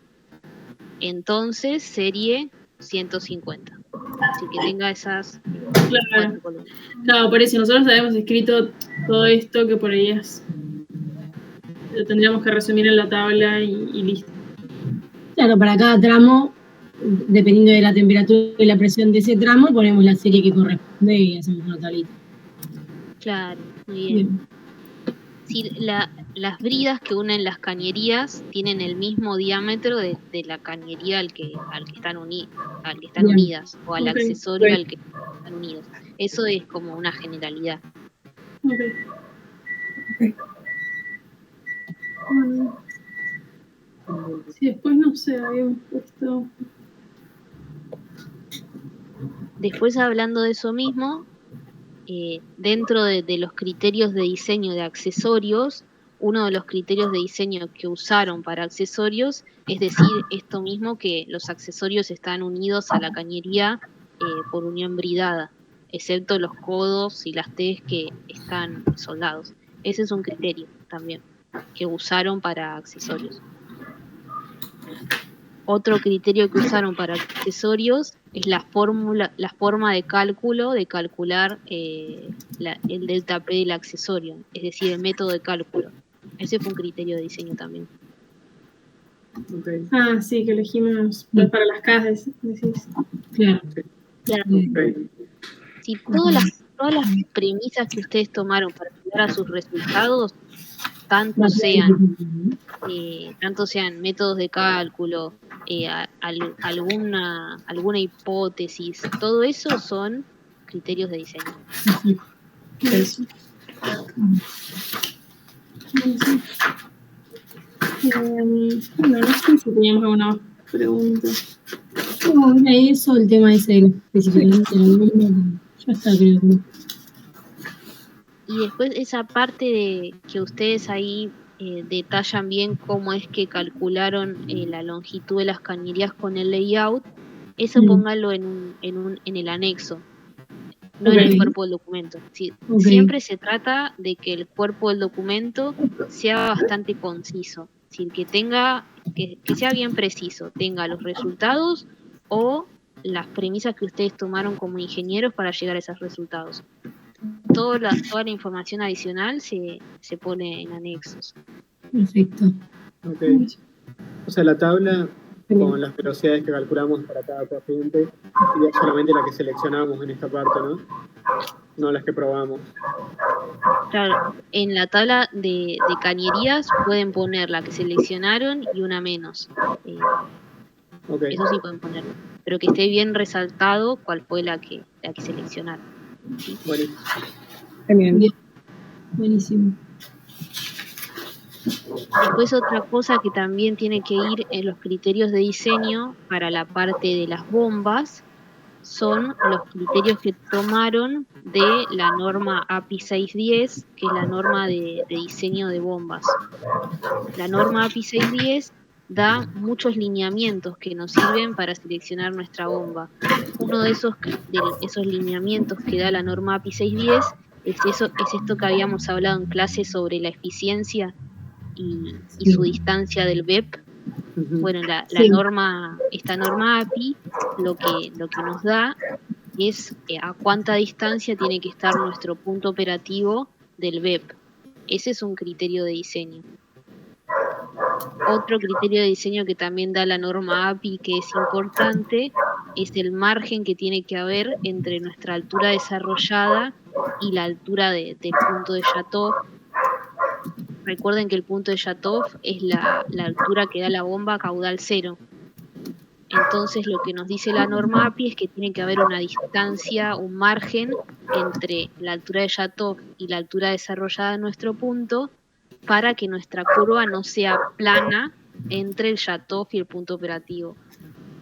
entonces serie 150. Así que tenga esas Claro. 4 columnas. Claro, por eso nosotros habíamos escrito todo esto que por ahí lo tendríamos que resumir en la tabla y listo. Claro, para cada tramo, dependiendo de la temperatura y la presión de ese tramo, ponemos la serie que corresponde y hacemos una tablita. Claro, muy bien. Sí, las bridas que unen las cañerías tienen el mismo diámetro de la cañería al que están unidas, o al accesorio al que están unidos. Eso es como una generalidad. Okay. Sí, después no sé, habíamos puesto. Después, hablando de eso mismo, dentro de los criterios de diseño de accesorios, uno de los criterios de diseño que usaron para accesorios es decir esto mismo, que los accesorios están unidos a la cañería por unión bridada, excepto los codos y las T's que están soldados. Ese es un criterio también que usaron para accesorios. Otro criterio que usaron para accesorios es la forma de cálculo, de calcular el delta P del accesorio, es decir, el método de cálculo. Ese fue un criterio de diseño también. Okay. Ah, sí, que elegimos para las cajas, decís. Claro. Okay. Si todas las premisas que ustedes tomaron para llegar a sus resultados, tanto sean métodos de cálculo, alguna hipótesis, todo eso son criterios de diseño. Eso. Bueno, no sé si teníamos alguna pregunta. No, era eso, el tema ese específicamente. Ya está, creo que. Y después esa parte de que ustedes ahí detallan bien cómo es que calcularon la longitud de las cañerías con el layout. Eso póngalo en el anexo, no en el cuerpo del documento. Sí, siempre se trata de que el cuerpo del documento sea bastante conciso, es decir, que sea bien preciso, tenga los resultados o las premisas que ustedes tomaron como ingenieros para llegar a esos resultados. Toda la información adicional se pone en anexos. Perfecto. Ok. O sea, la tabla con las velocidades que calculamos para cada corriente sería solamente la que seleccionamos en esta parte, ¿no? No las que probamos. Claro, en la tabla de cañerías pueden poner la que seleccionaron y una menos. Okay. Eso sí pueden ponerlo. Pero que esté bien resaltado cuál fue la que seleccionaron. ¿Sí? Buenísimo. Bien. Buenísimo. Después otra cosa que también tiene que ir en los criterios de diseño para la parte de las bombas son los criterios que tomaron de la norma API 610, que es la norma de diseño de bombas. La norma API 610 da muchos lineamientos que nos sirven para seleccionar nuestra bomba. Uno de esos lineamientos que da la norma API 610 es esto que habíamos hablado en clase sobre la eficiencia y su distancia del BEP. Bueno, esta norma API lo que nos da es a cuánta distancia tiene que estar nuestro punto operativo del BEP. Ese es un criterio de diseño. Otro criterio de diseño que también da la norma API que es importante es el margen que tiene que haber entre nuestra altura desarrollada y la altura del punto de Shatov. Recuerden que el punto de Shatov es la altura que da la bomba a caudal cero. Entonces lo que nos dice la norma API es que tiene que haber una distancia, un margen entre la altura de Shatov y la altura desarrollada de nuestro punto para que nuestra curva no sea plana entre el Shatov y el punto operativo.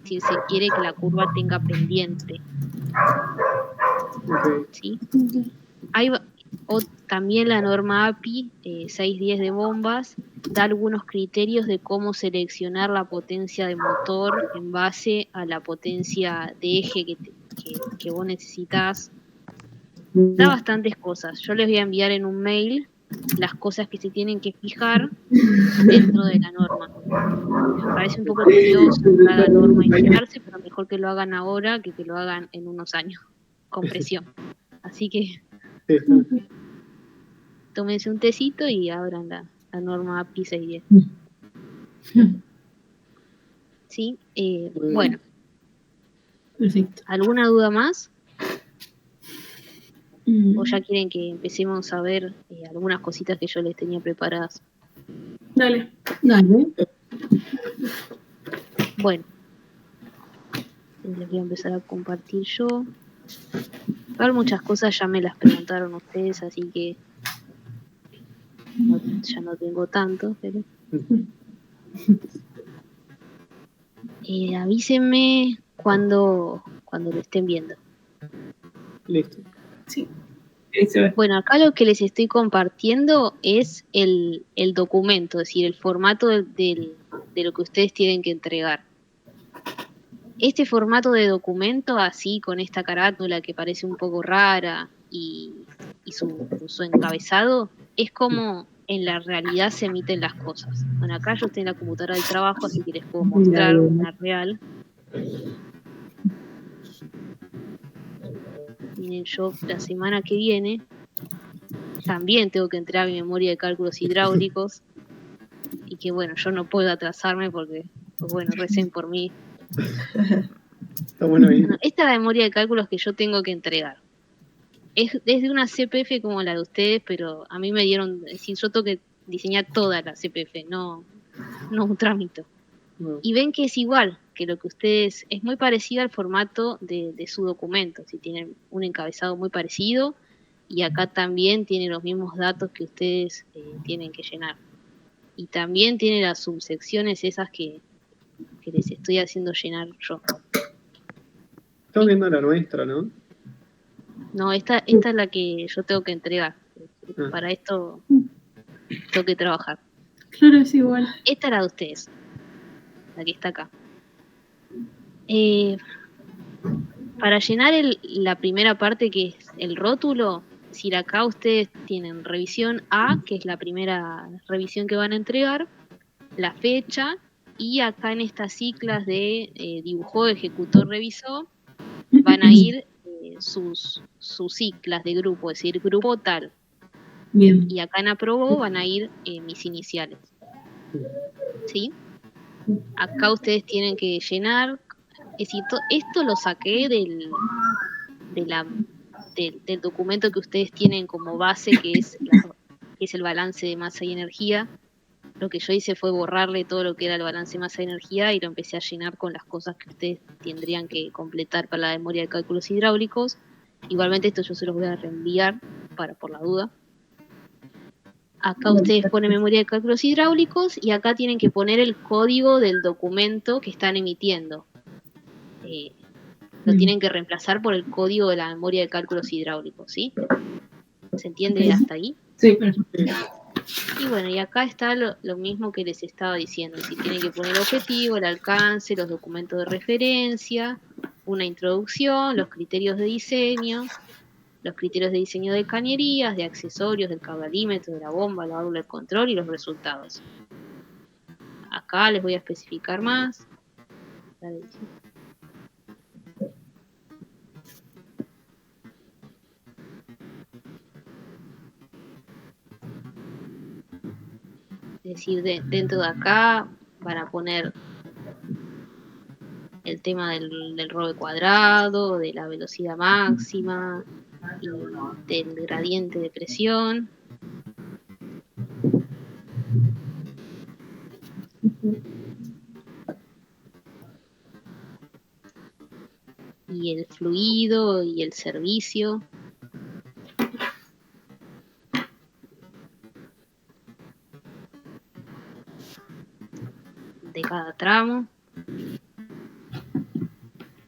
Es decir, se quiere que la curva tenga pendiente. Okay. ¿Sí? También la norma API 610 de bombas da algunos criterios de cómo seleccionar la potencia de motor en base a la potencia de eje que vos necesitas. Da bastantes cosas. Yo les voy a enviar en un mail las cosas que se tienen que fijar dentro de la norma. Me parece un poco tedioso cada norma iniciarse, pero mejor que lo hagan ahora que lo hagan en unos años, con presión. Así que tómense un tecito y abran la norma API 610. ¿Sí? Bueno. Perfecto. ¿Alguna duda más? ¿O ya quieren que empecemos a ver algunas cositas que yo les tenía preparadas? Dale. Bueno. Les voy a empezar a compartir yo. Igual muchas cosas ya me las preguntaron ustedes, así que ya no tengo tanto, pero... avísenme cuando lo estén viendo. Listo. Sí. Bueno, acá lo que les estoy compartiendo es el documento, es decir, el formato de lo que ustedes tienen que entregar. Este formato de documento, así con esta carátula que parece un poco rara y su encabezado, es como en la realidad se emiten las cosas. Bueno, acá yo estoy en la computadora del trabajo, así que les puedo mostrar una real. Miren, yo la semana que viene también tengo que entregar mi memoria de cálculos hidráulicos y que bueno, yo no puedo atrasarme porque, pues bueno, recen por mí. Está bueno ahí. Bueno, esta es la memoria de cálculos que yo tengo que entregar. Es de una CPF como la de ustedes, pero a mí me dieron, es decir, yo tengo que diseñar toda la CPF, no un trámite. No. Y ven que es igual que lo que ustedes, es muy parecido al formato de su documento, si tienen un encabezado muy parecido y acá también tiene los mismos datos que ustedes tienen que llenar. Y también tiene las subsecciones esas que les estoy haciendo llenar yo. Estamos viendo la nuestra, ¿no? No, esta es la que yo tengo que entregar. Para esto tengo que trabajar. Claro, es igual. Esta era de ustedes, la que está acá. Para llenar la primera parte, que es el rótulo, es decir, acá ustedes tienen revisión A, que es la primera revisión que van a entregar, la fecha, y acá en estas ciclas de dibujó, ejecutó, revisó, van a ir sus ciclas de grupo, es decir, grupo tal. Bien. Y acá en aprobó van a ir mis iniciales. ¿Sí? Acá ustedes tienen que llenar, es decir, esto lo saqué del documento que ustedes tienen como base, que es el balance de masa y energía. Lo que yo hice fue borrarle todo lo que era el balance de masa y energía y lo empecé a llenar con las cosas que ustedes tendrían que completar para la memoria de cálculos hidráulicos. Igualmente esto yo se los voy a reenviar por la duda. Acá ustedes ponen memoria de cálculos hidráulicos y acá tienen que poner el código del documento que están emitiendo. Lo tienen que reemplazar por el código de la memoria de cálculos hidráulicos, ¿sí? ¿Se entiende hasta ahí? Sí. Y bueno, y acá está lo mismo que les estaba diciendo. Si tienen que poner el objetivo, el alcance, los documentos de referencia, una introducción, los criterios de diseño de cañerías, de accesorios, del caudalímetro, de la bomba, la válvula de control y los resultados. Acá les voy a especificar más. Es decir, dentro de acá van a poner el tema del robe cuadrado, de la velocidad máxima y del gradiente de presión. Y el fluido y el servicio. De cada tramo.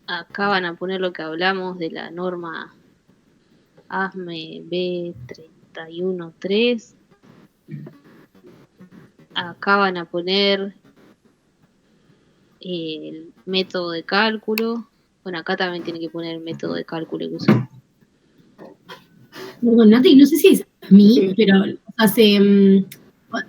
Acá van a poner lo que hablamos de la norma ASME B313. Acá van a poner el método de cálculo. Bueno, acá también tiene que poner el método de cálculo que usó. Perdón, Nati, no sé si es a mí, pero o sea,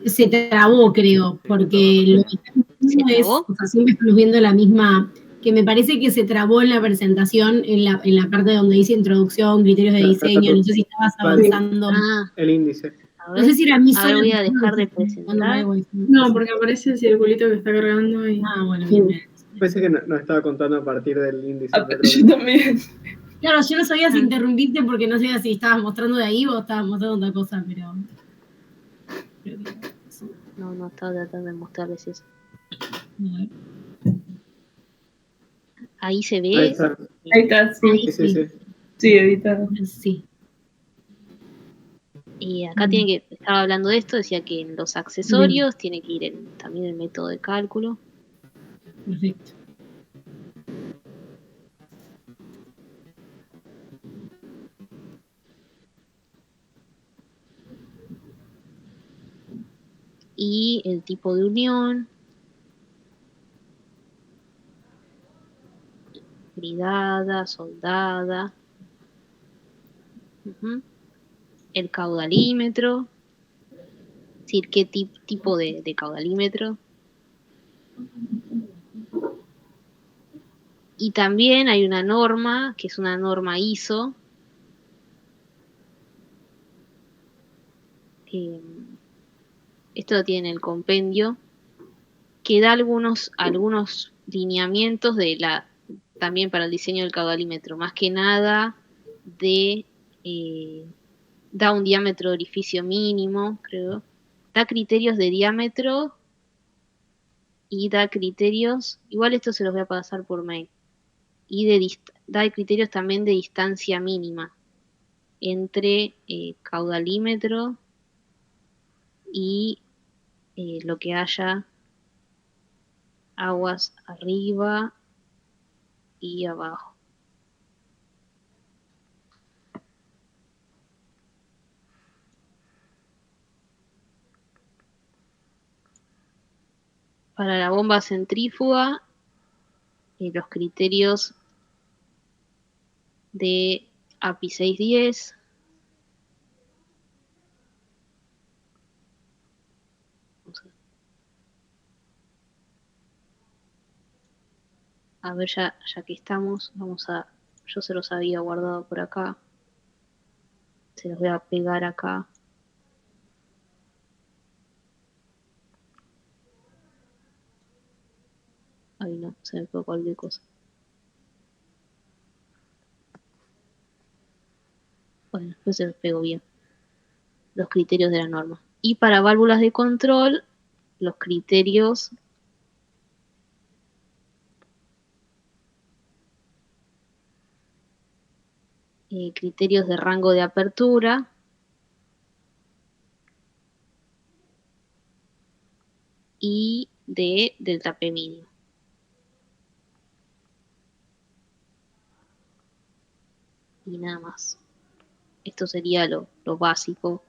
se trabó, creo, porque lo que estamos viendo ¿Se es, trabó? o sea, siempre estamos viendo la misma, que me parece que se trabó en la presentación, en la parte donde dice introducción, criterios de diseño, no sé si estabas avanzando. Ah, El índice. a No ver, sé si era a mí sola. voy a dejar de Cuando me presentar. hago eso. No, porque aparece el circulito que está cargando y... Ah, bueno, bien. Pensé que nos estaba contando a partir del índice. Ah, yo también. Claro, yo no sabía si interrumpirte porque no sabía si estabas mostrando de ahí o estabas mostrando otra cosa, pero... No, estaba tratando de mostrarles eso. Ahí se ve. Ahí está. Ahí está, sí. Ahí Sí, sí. Sí, editado. Sí. Y acá tiene que, estaba hablando de esto, decía que en los accesorios tiene que ir también el método de cálculo. Perfecto. Y el tipo de unión. Bridada, soldada. El caudalímetro. Es decir, qué tipo de caudalímetro. Y también hay una norma, que es una norma ISO, esto lo tiene en el compendio, que da algunos lineamientos también para el diseño del caudalímetro, más que nada da un diámetro de orificio mínimo, creo, da criterios de diámetro y da criterios, igual esto se los voy a pasar por mail, y da criterios también de distancia mínima entre caudalímetro y lo que haya aguas arriba y abajo. Para la bomba centrífuga, los criterios de API 610. A ver, ya que estamos, yo se los había guardado por acá. Se los voy a pegar acá. Ay, no, se me pegó cualquier cosa. Bueno, después se los pego bien. Los criterios de la norma. Y para válvulas de control, los criterios criterios de rango de apertura, y de delta P mínimo. Y nada más. Esto sería lo básico.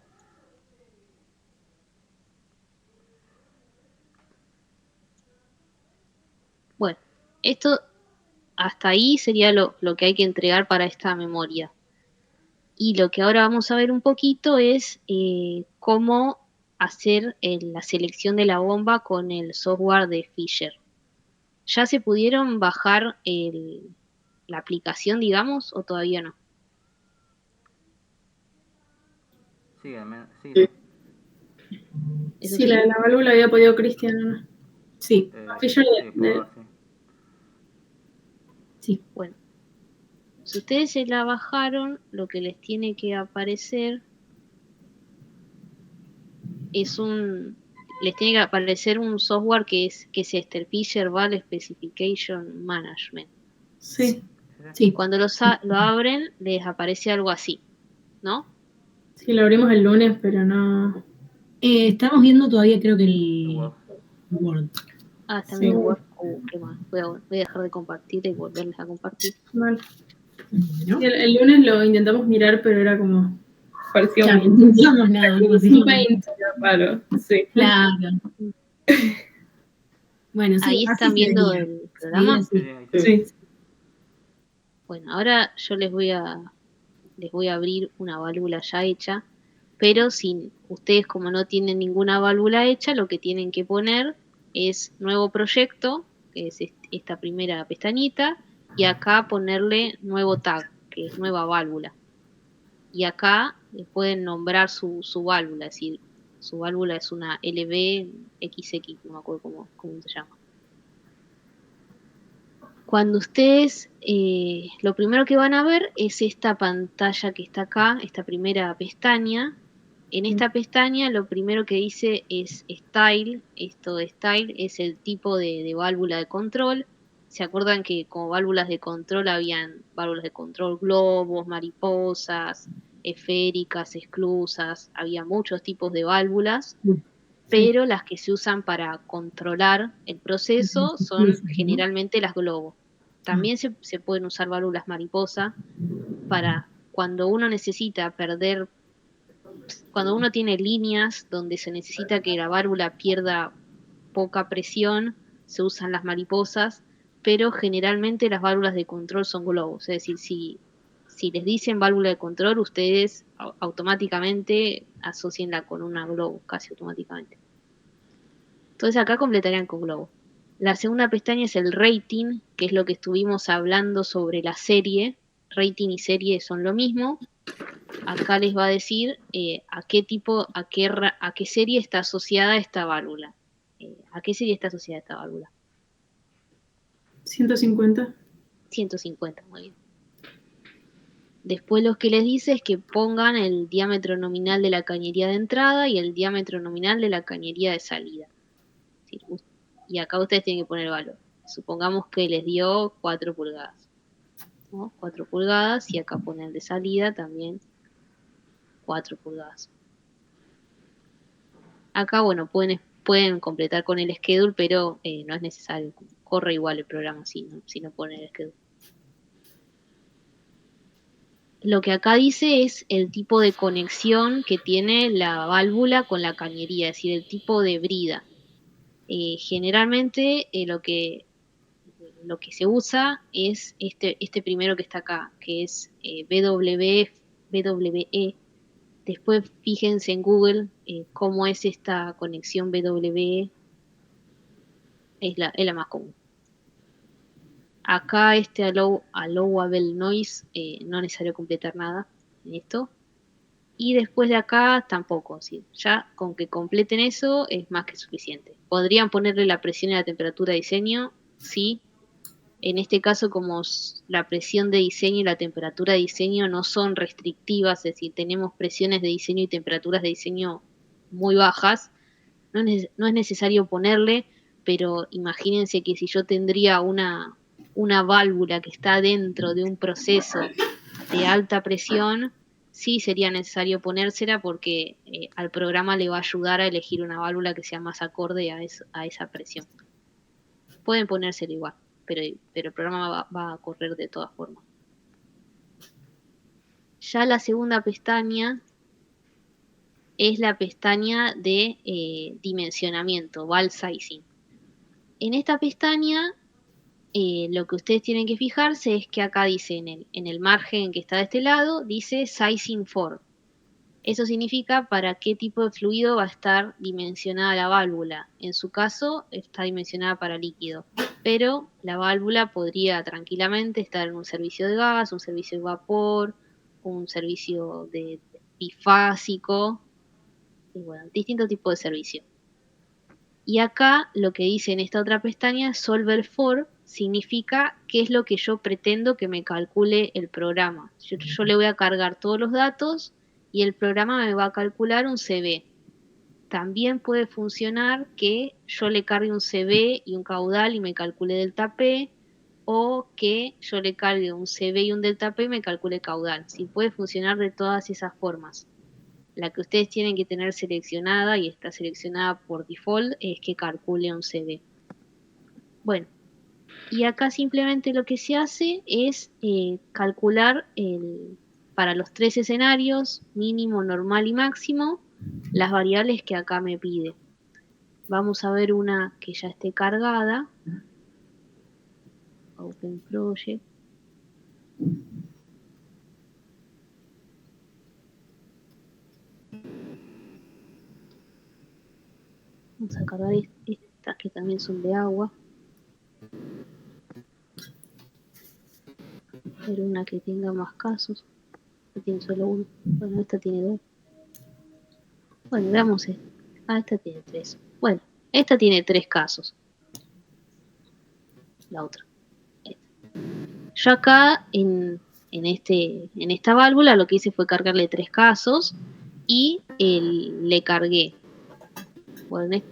Bueno, esto hasta ahí sería lo que hay que entregar para esta memoria. Y lo que ahora vamos a ver un poquito es cómo hacer la selección de la bomba con el software de Fisher. ¿Ya se pudieron bajar la aplicación, digamos, o todavía no? Sí. Sí, la válvula había podido Cristian, ¿no? Sí. Fisher Sí. Bueno, si ustedes se la bajaron, lo que les tiene que aparecer es les tiene que aparecer un software que es el Fisher Valve Specification Management. Sí. Sí. Cuando lo abren, les aparece algo así, ¿no? Sí, lo abrimos el lunes, pero no. Estamos viendo todavía, creo que el Word. Ah, está Sí. viendo Word. Qué mal. Voy a dejar de compartir y volverles a compartir. Mal. Bueno. Sí, el lunes lo intentamos mirar, pero era como. Parecía Claro, un no entendíamos nada. Un paint. raro. Sí. Claro. Bueno, sí, Ahí así están se viendo vería. el programa. Sí, Sí. Bueno, ahora yo les voy a abrir una válvula ya hecha, pero sin ustedes, como no tienen ninguna válvula hecha, lo que tienen que poner es nuevo proyecto, que es esta primera pestañita, y acá ponerle nuevo tag, que es nueva válvula. Y acá pueden nombrar su válvula, es decir, su válvula es una LV-XX, no me acuerdo cómo se llama. Cuando ustedes, lo primero que van a ver es esta pantalla que está acá, esta primera pestaña. En esta pestaña lo primero que dice es Style. Esto de Style es el tipo de válvula de control. ¿Se acuerdan que como válvulas de control habían válvulas de control globos, mariposas, esféricas, esclusas? Había muchos tipos de válvulas, pero las que se usan para controlar el proceso son generalmente las globos. También se pueden usar válvulas mariposa para cuando uno necesita cuando uno tiene líneas donde se necesita que la válvula pierda poca presión, se usan las mariposas, pero generalmente las válvulas de control son globos. Es decir, si les dicen válvula de control, ustedes automáticamente asocienla con una globo, casi automáticamente. Entonces acá completarían con globo. La segunda pestaña es el rating, que es lo que estuvimos hablando sobre la serie. Rating y serie son lo mismo. Acá les va a decir a qué serie está asociada esta válvula. ¿A qué serie está asociada esta válvula? 150. 150, muy bien. Después lo que les dice es que pongan el diámetro nominal de la cañería de entrada y el diámetro nominal de la cañería de salida. Y acá ustedes tienen que poner el valor. Supongamos que les dio 4 pulgadas. ¿No? 4 pulgadas y acá ponen de salida también 4 pulgadas. Acá, bueno, pueden completar con el schedule, pero no es necesario. Corre igual el programa si no ponen el schedule. Lo que acá dice es el tipo de conexión que tiene la válvula con la cañería, es decir, el tipo de brida. Generalmente lo que se usa es este primero que está acá, que es WE. Después fíjense en Google cómo es esta conexión WE, es la más común. Acá este allowable noise, no es necesario completar nada en esto. Y después de acá tampoco, ¿sí? Ya con que completen eso es más que suficiente. Podrían ponerle la presión y la temperatura de diseño, sí. En este caso, como la presión de diseño y la temperatura de diseño no son restrictivas, es decir, tenemos presiones de diseño y temperaturas de diseño muy bajas, no es necesario ponerle, pero imagínense que si yo tendría una válvula que está dentro de un proceso de alta presión, sí sería necesario ponérsela porque al programa le va a ayudar a elegir una válvula que sea más acorde a esa presión. Pueden ponérsela igual, pero el programa va a correr de todas formas. Ya la segunda pestaña es la pestaña de dimensionamiento, val sizing. En esta pestaña lo que ustedes tienen que fijarse es que acá dice en el margen que está de este lado, dice sizing for. Eso significa para qué tipo de fluido va a estar dimensionada la válvula. En su caso está dimensionada para líquido, pero la válvula podría tranquilamente estar en un servicio de gas, un servicio de vapor, un servicio de bifásico, y bueno, distintos tipos de servicio. Y acá lo que dice en esta otra pestaña, Solver for, significa qué es lo que yo pretendo que me calcule el programa. Yo le voy a cargar todos los datos y el programa me va a calcular un CB. También puede funcionar que yo le cargue un CB y un caudal y me calcule delta P, o que yo le cargue un CB y un delta P y me calcule caudal. Sí, puede funcionar de todas esas formas. La que ustedes tienen que tener seleccionada, y está seleccionada por default, es que calcule un CB. Bueno, y acá simplemente lo que se hace es calcular para los 3 escenarios, mínimo, normal y máximo, las variables que acá me pide. Vamos a ver una que ya esté cargada. Open Project. Vamos a cargar estas que también son de agua. Pero una que tenga más casos. Esta tiene solo uno. Bueno, esta tiene 2. Bueno, veamos esta. Esta tiene 3. Bueno, esta tiene 3 casos. La otra. Esta. Yo acá en esta válvula lo que hice fue cargarle 3 casos y le cargué. Bueno,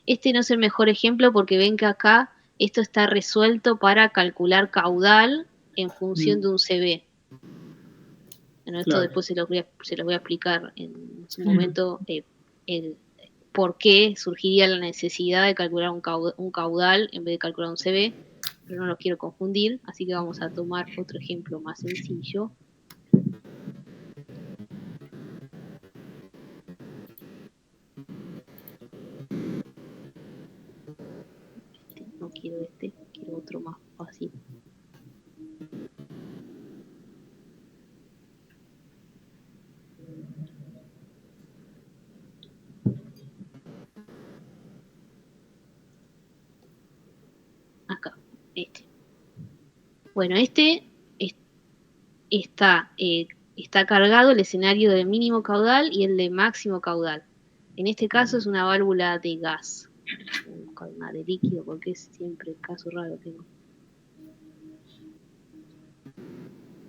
este no es el mejor ejemplo porque ven que acá esto está resuelto para calcular caudal en función de un CB. Bueno, esto después se los voy a explicar en su momento por qué surgiría la necesidad de calcular un caudal en vez de calcular un CB, pero no los quiero confundir, así que vamos a tomar otro ejemplo más sencillo. No quiero quiero otro más fácil. Acá, Bueno, está cargado el escenario de mínimo caudal y el de máximo caudal. En este caso es una válvula de gas. Voy a buscar una de líquido porque es siempre el caso raro que tengo.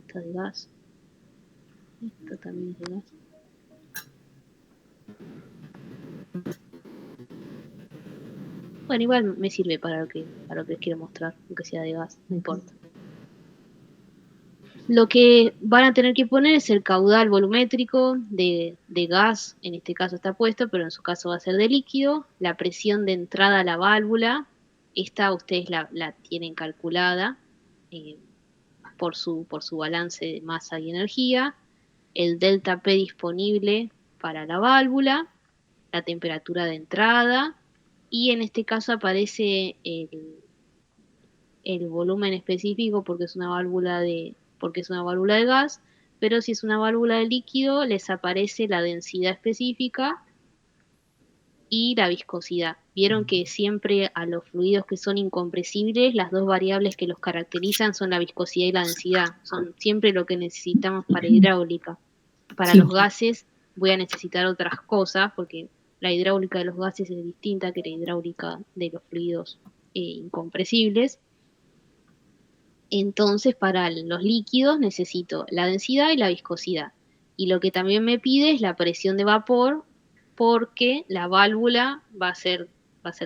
Esta de gas. Esta también es de gas. Bueno, igual me sirve para lo que les quiero mostrar, aunque sea de gas, no importa. Lo que van a tener que poner es el caudal volumétrico de gas, en este caso está puesto, pero en su caso va a ser de líquido. La presión de entrada a la válvula, esta ustedes la tienen calculada por su balance de masa y energía. El delta P disponible para la válvula, la temperatura de entrada, y en este caso aparece el volumen específico porque es una válvula de gas, pero si es una válvula de líquido les aparece la densidad específica y la viscosidad. Vieron que siempre a los fluidos que son incompresibles, las dos variables que los caracterizan son la viscosidad y la densidad. Son siempre lo que necesitamos para hidráulica. Para Sí. los gases voy a necesitar otras cosas, porque la hidráulica de los gases es distinta que la hidráulica de los fluidos incompresibles. Entonces, para los líquidos necesito la densidad y la viscosidad. Y lo que también me pide es la presión de vapor, porque la válvula va a ser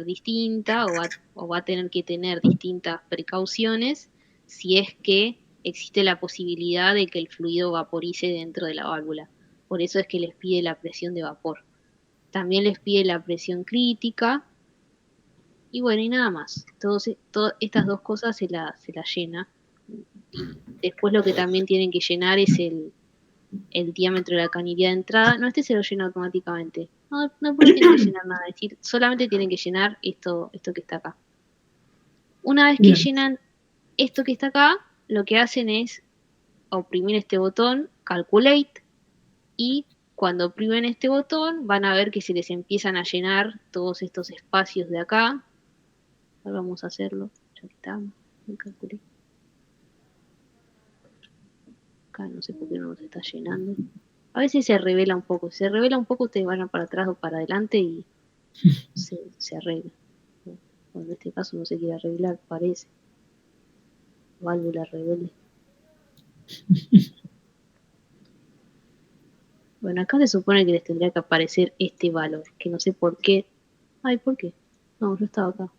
distinta o va a tener que tener distintas precauciones si es que existe la posibilidad de que el fluido vaporice dentro de la válvula. Por eso es que les pide la presión de vapor. También les pide la presión crítica. Y bueno, y nada más. Todas estas dos cosas se la llena. Y después lo que también tienen que llenar es el diámetro de la cañería de entrada. No, se lo llena automáticamente. No tienen que llenar nada. Es decir, solamente tienen que llenar esto que está acá. Una vez que Bien. llenan esto que está acá, lo que hacen es oprimir este botón, Calculate, y cuando oprimen este botón van a ver que se les empiezan a llenar todos estos espacios de acá. Ahora vamos a hacerlo, ya que estamos, calculé. Acá no sé por qué no se está llenando. A veces se revela un poco. Si se revela un poco, ustedes van para atrás o para adelante y se arregla. Bueno, en este caso no se quiere arreglar, parece. Válvula rebelde. Bueno, acá se supone que les tendría que aparecer este valor, que no sé por qué. Ay, ¿por qué? No, yo estaba acá.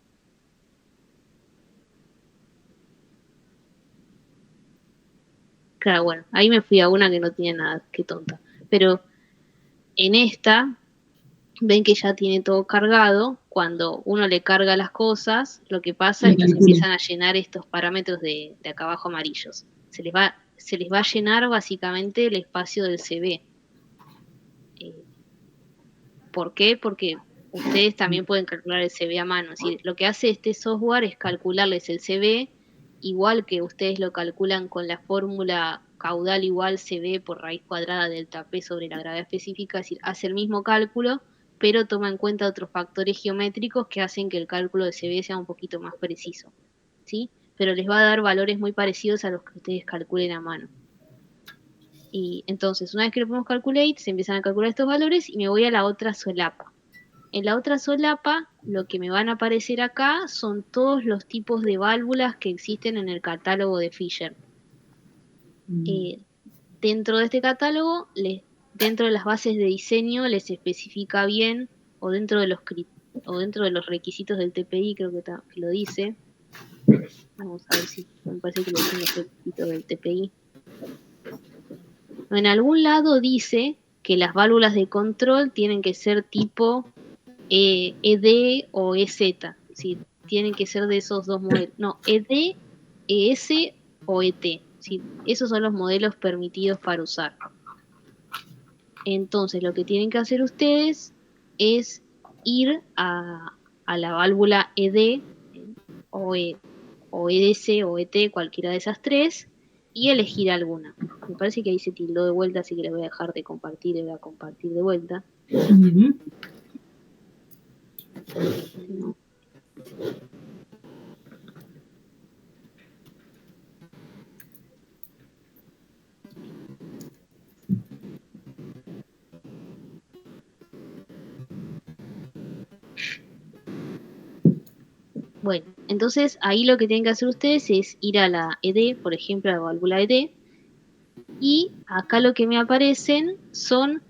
Claro, bueno, ahí me fui a una que no tenía nada, qué tonta. Pero en esta, ven que ya tiene todo cargado. Cuando uno le carga las cosas, lo que pasa es que se empiezan a llenar estos parámetros de acá abajo amarillos. Se les va a llenar básicamente el espacio del CV. ¿Por qué? Porque ustedes también pueden calcular el CV a mano. Es decir, lo que hace este software es calcularles el CV, igual que ustedes lo calculan con la fórmula caudal igual CV por raíz cuadrada delta P sobre la gravedad específica. Es decir, hace el mismo cálculo, pero toma en cuenta otros factores geométricos que hacen que el cálculo de CV sea un poquito más preciso, ¿sí? Pero les va a dar valores muy parecidos a los que ustedes calculen a mano. Y entonces, una vez que lo ponemos calculate, se empiezan a calcular estos valores y me voy a la otra solapa. En la otra solapa, lo que me van a aparecer acá son todos los tipos de válvulas que existen en el catálogo de Fisher. Dentro de este catálogo, dentro de las bases de diseño, les especifica bien, o dentro de los requisitos del TPI, creo que lo dice. Vamos a ver si me parece que lo dicen los requisitos del TPI. En algún lado dice que las válvulas de control tienen que ser tipo ED o EZ. ¿Sí? Tienen que ser de esos dos modelos. No, ED, ES o ET. ¿Sí? Esos son los modelos permitidos para usar. Entonces, lo que tienen que hacer ustedes es ir a la válvula ED o ES o ET, cualquiera de esas tres, y elegir alguna. Me parece que ahí se tildó de vuelta, así que les voy a dejar de compartir, les voy a compartir de vuelta. No. Bueno, entonces ahí lo que tienen que hacer ustedes es ir a la ED, por ejemplo, a la válvula ED, y acá lo que me aparecen son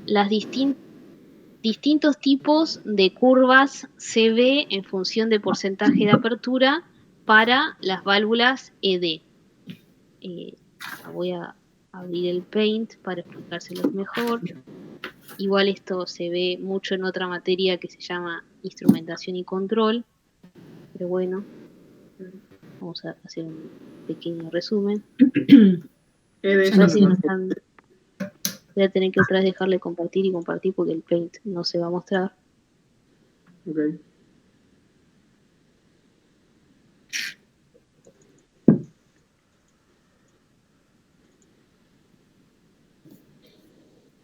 las distintos tipos de curvas CV en función de porcentaje de apertura para las válvulas ED. Voy a abrir el Paint para explicárselos mejor. Igual esto se ve mucho en otra materia que se llama instrumentación y control, pero bueno, vamos a hacer un pequeño resumen. Voy a tener que otra vez dejarle compartir y compartir porque el Paint no se va a mostrar. Okay.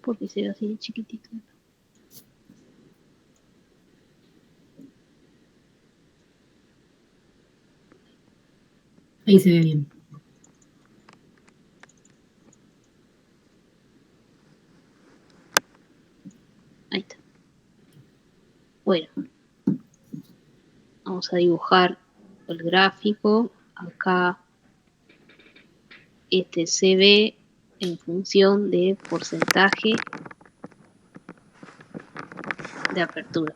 Porque se ve así de chiquitito. Ahí se ve bien. Ahí está. Bueno, vamos a dibujar el gráfico. Acá este se ve en función de porcentaje de apertura.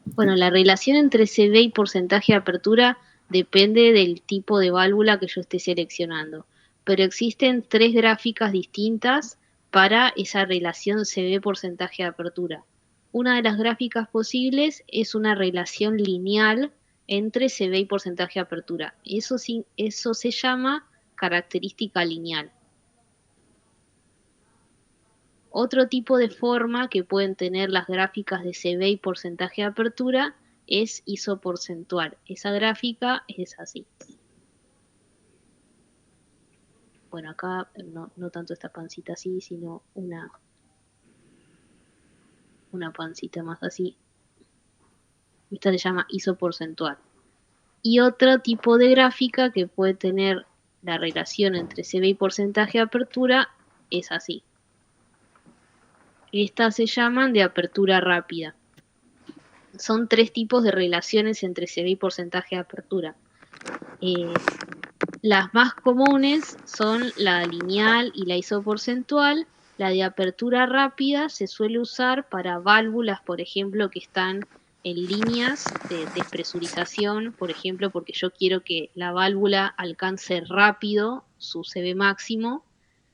Bueno, la relación entre CV y porcentaje de apertura depende del tipo de válvula que yo esté seleccionando, pero existen 3 gráficas distintas para esa relación CV porcentaje de apertura. Una de las gráficas posibles es una relación lineal entre CV y porcentaje de apertura. Eso se llama característica lineal. Otro tipo de forma que pueden tener las gráficas de CV y porcentaje de apertura es isoporcentual. Esa gráfica es así. Bueno, acá no tanto esta pancita así, sino una pancita más así. Esta se llama isoporcentual. Y otro tipo de gráfica que puede tener la relación entre CV y porcentaje de apertura es así. Estas se llaman de apertura rápida. Son 3 tipos de relaciones entre CV y porcentaje de apertura. Las más comunes son la lineal y la isoporcentual. La de apertura rápida se suele usar para válvulas, por ejemplo, que están en líneas de despresurización, por ejemplo, porque yo quiero que la válvula alcance rápido su CV máximo.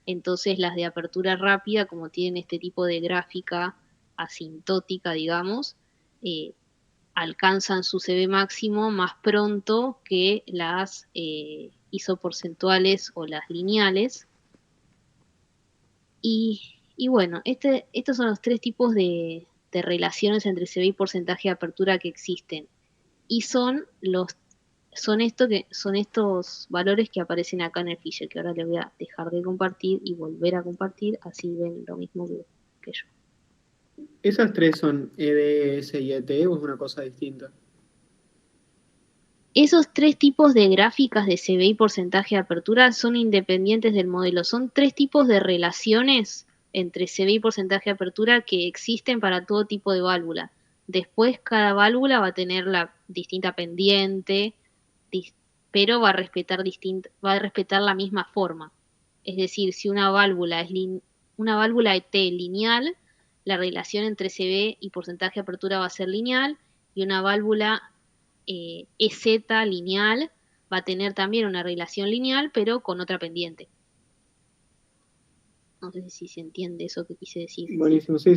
Entonces las de apertura rápida, como tienen este tipo de gráfica asintótica, digamos, alcanzan su CV máximo más pronto que las isoporcentuales o las lineales. Y bueno, estos son los 3 tipos de relaciones entre CV y porcentaje de apertura que existen. Y son estos valores que aparecen acá en el Fisher, que ahora les voy a dejar de compartir y volver a compartir, así ven lo mismo que yo. ¿Esas 3 son ED, S y ET o es una cosa distinta? Esos 3 tipos de gráficas de CV y porcentaje de apertura son independientes del modelo. Son 3 tipos de relaciones entre CV y porcentaje de apertura que existen para todo tipo de válvula. Después cada válvula va a tener la distinta pendiente, pero va a respetar la misma forma. Es decir, si una válvula es una válvula ET lineal, la relación entre CV y porcentaje de apertura va a ser lineal, y una válvula EZ lineal va a tener también una relación lineal, pero con otra pendiente. No sé si se entiende eso que quise decir. Buenísimo, sí.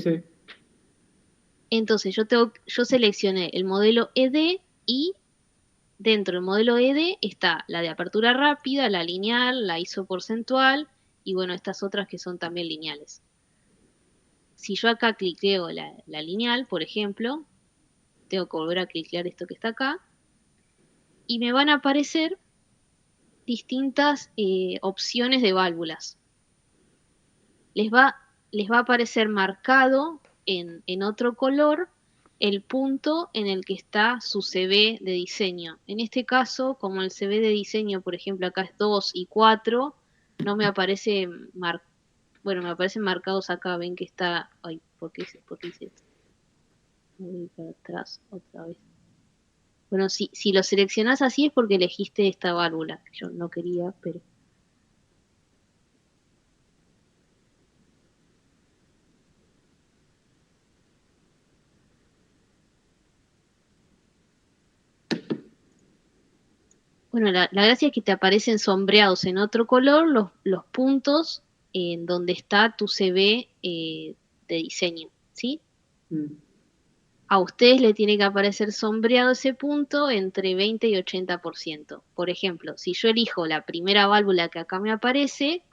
Entonces yo seleccioné el modelo ED y dentro del modelo ED está la de apertura rápida, la lineal, la isoporcentual y bueno, estas otras que son también lineales. Si yo acá cliqueo la lineal, por ejemplo, tengo que volver a cliquear esto que está acá, y me van a aparecer distintas opciones de válvulas. Les va a aparecer marcado en otro color el punto en el que está su CV de diseño. En este caso, como el CV de diseño, por ejemplo, acá es 2 y 4, no me aparece bueno, me aparecen marcados acá, ven que está... Ay, ¿por qué hice esto? Voy para atrás otra vez. Bueno, si lo seleccionás así es porque elegiste esta válvula, que yo no quería, pero... Bueno, la gracia es que te aparecen sombreados en otro color los puntos en donde está tu CV de diseño, ¿sí? A ustedes le tiene que aparecer sombreado ese punto entre 20 y 80%. Por ejemplo, si yo elijo la primera válvula que acá me aparece,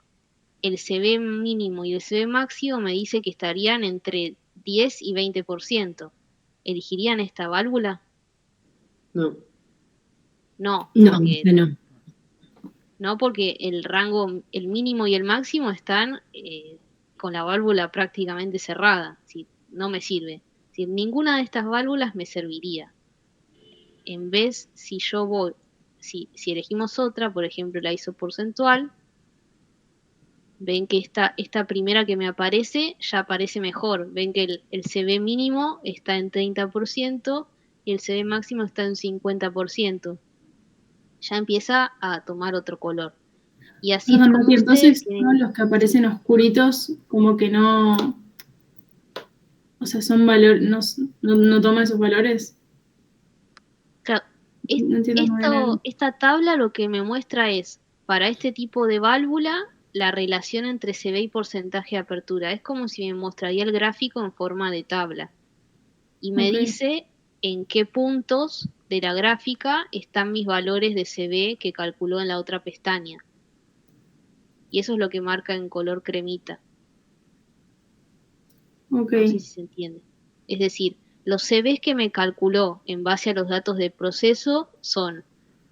el CV mínimo y el CV máximo me dice que estarían entre 10 y 20%. ¿Elegirían esta válvula? No. No, No, porque no. ¿no? Porque el rango, el mínimo y el máximo están con la válvula prácticamente cerrada. Si no me sirve. Si ninguna de estas válvulas me serviría. En vez, si elegimos otra, por ejemplo la isoporcentual, ven que esta primera que me aparece ya aparece mejor. Ven que el CB mínimo está en 30% y el CB máximo está en 50%. Ya empieza a tomar otro color. Y así es como ustedes entonces, tienen... ¿no? Los que aparecen oscuritos, como que no, o sea, son valores, no toma esos valores. Claro, No entiendo muy bien. esta tabla lo que me muestra es, para este tipo de válvula, la relación entre CB y porcentaje de apertura. Es como si me mostraría el gráfico en forma de tabla. Y me Ok. dice en qué puntos de la gráfica están mis valores de CB que calculó en la otra pestaña. Y eso es lo que marca en color cremita. Ok. No sé si se entiende. Es decir, los CVs que me calculó en base a los datos del proceso son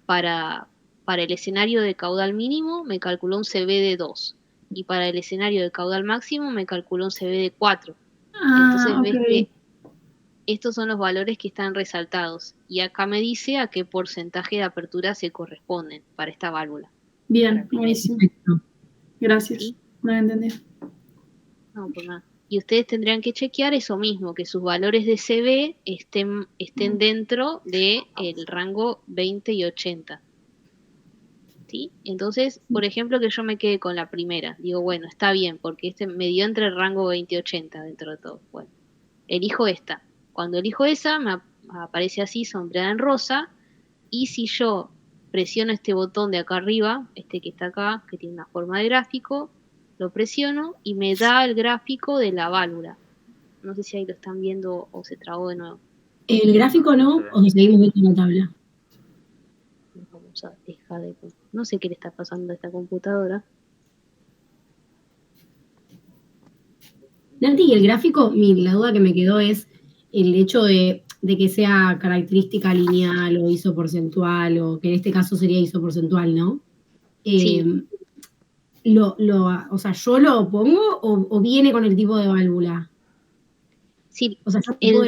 para el escenario de caudal mínimo me calculó un CV de 2 y para el escenario de caudal máximo me calculó un CV de 4. Entonces ves que estos son los valores que están resaltados y acá me dice a qué porcentaje de apertura se corresponden para esta válvula. Bien, buenísimo. Perfecto. Gracias. ¿Sí? No entendí. No, por nada. Y ustedes tendrían que chequear eso mismo, que sus valores de CB estén dentro del rango 20 y 80. ¿Sí? Entonces, por ejemplo, que yo me quede con la primera. Digo, bueno, está bien, porque me dio entre el rango 20 y 80 dentro de todo. Bueno, elijo esta. Cuando elijo esa, me aparece así, sombreada en rosa. Y si yo presiono este botón de acá arriba, este que está acá, que tiene una forma de gráfico, lo presiono y me da el gráfico de la válvula. No sé si ahí lo están viendo o se trabó de nuevo. ¿El gráfico no? ¿O si seguimos viendo la tabla? Vamos a dejar de... No sé qué le está pasando a esta computadora. Nati, ¿y el gráfico? La duda que me quedó es el hecho de que sea característica lineal o isoporcentual, o que en este caso sería isoporcentual, ¿no? Sí. O sea, ¿yo lo pongo o viene con el tipo de válvula? Sí, O sea, yo puedo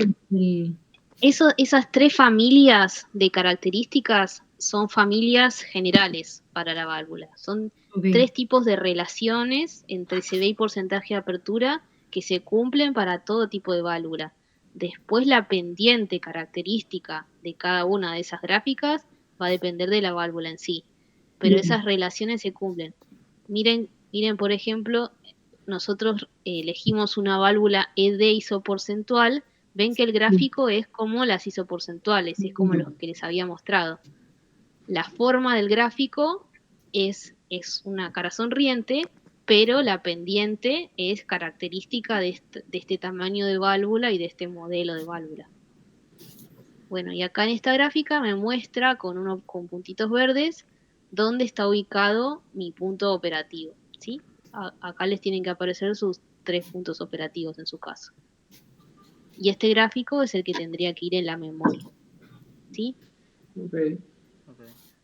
esas tres familias de características son familias generales para la válvula. Son tres tipos de relaciones entre CV y porcentaje de apertura que se cumplen para todo tipo de válvula. Después la pendiente característica de cada una de esas gráficas va a depender de la válvula en sí. Pero Bien. esas relaciones se cumplen. Miren, por ejemplo, nosotros elegimos una válvula ED isoporcentual. Ven que el gráfico es como las isoporcentuales, es como los que les había mostrado. La forma del gráfico es una cara sonriente, pero la pendiente es característica de este tamaño de válvula y de este modelo de válvula. Bueno, y acá en esta gráfica me muestra con puntitos verdes dónde está ubicado mi punto operativo, ¿sí? Acá les tienen que aparecer sus 3 puntos operativos en su caso. Y este gráfico es el que tendría que ir en la memoria, ¿sí? Okay.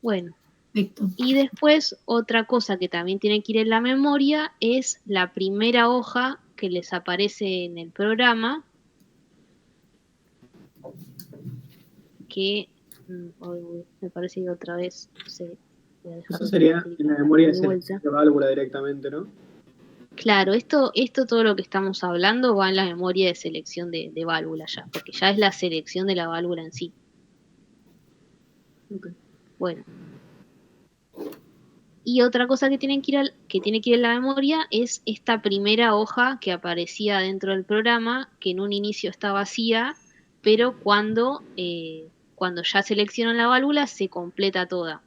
Bueno, Perfecto. y después otra cosa que también tiene que ir en la memoria es la primera hoja que les aparece en el programa, que me parece que otra vez, no sé, voy a dejar Eso de sería clicar en la memoria de de selección vuelta. de válvula directamente, ¿no? Claro, esto todo lo que estamos hablando va en la memoria de selección de válvula ya, porque ya es la selección de la válvula en sí. Okay. Bueno. Y otra cosa que tiene que ir en la memoria es esta primera hoja que aparecía dentro del programa, que en un inicio está vacía, pero cuando ya seleccionan la válvula se completa toda.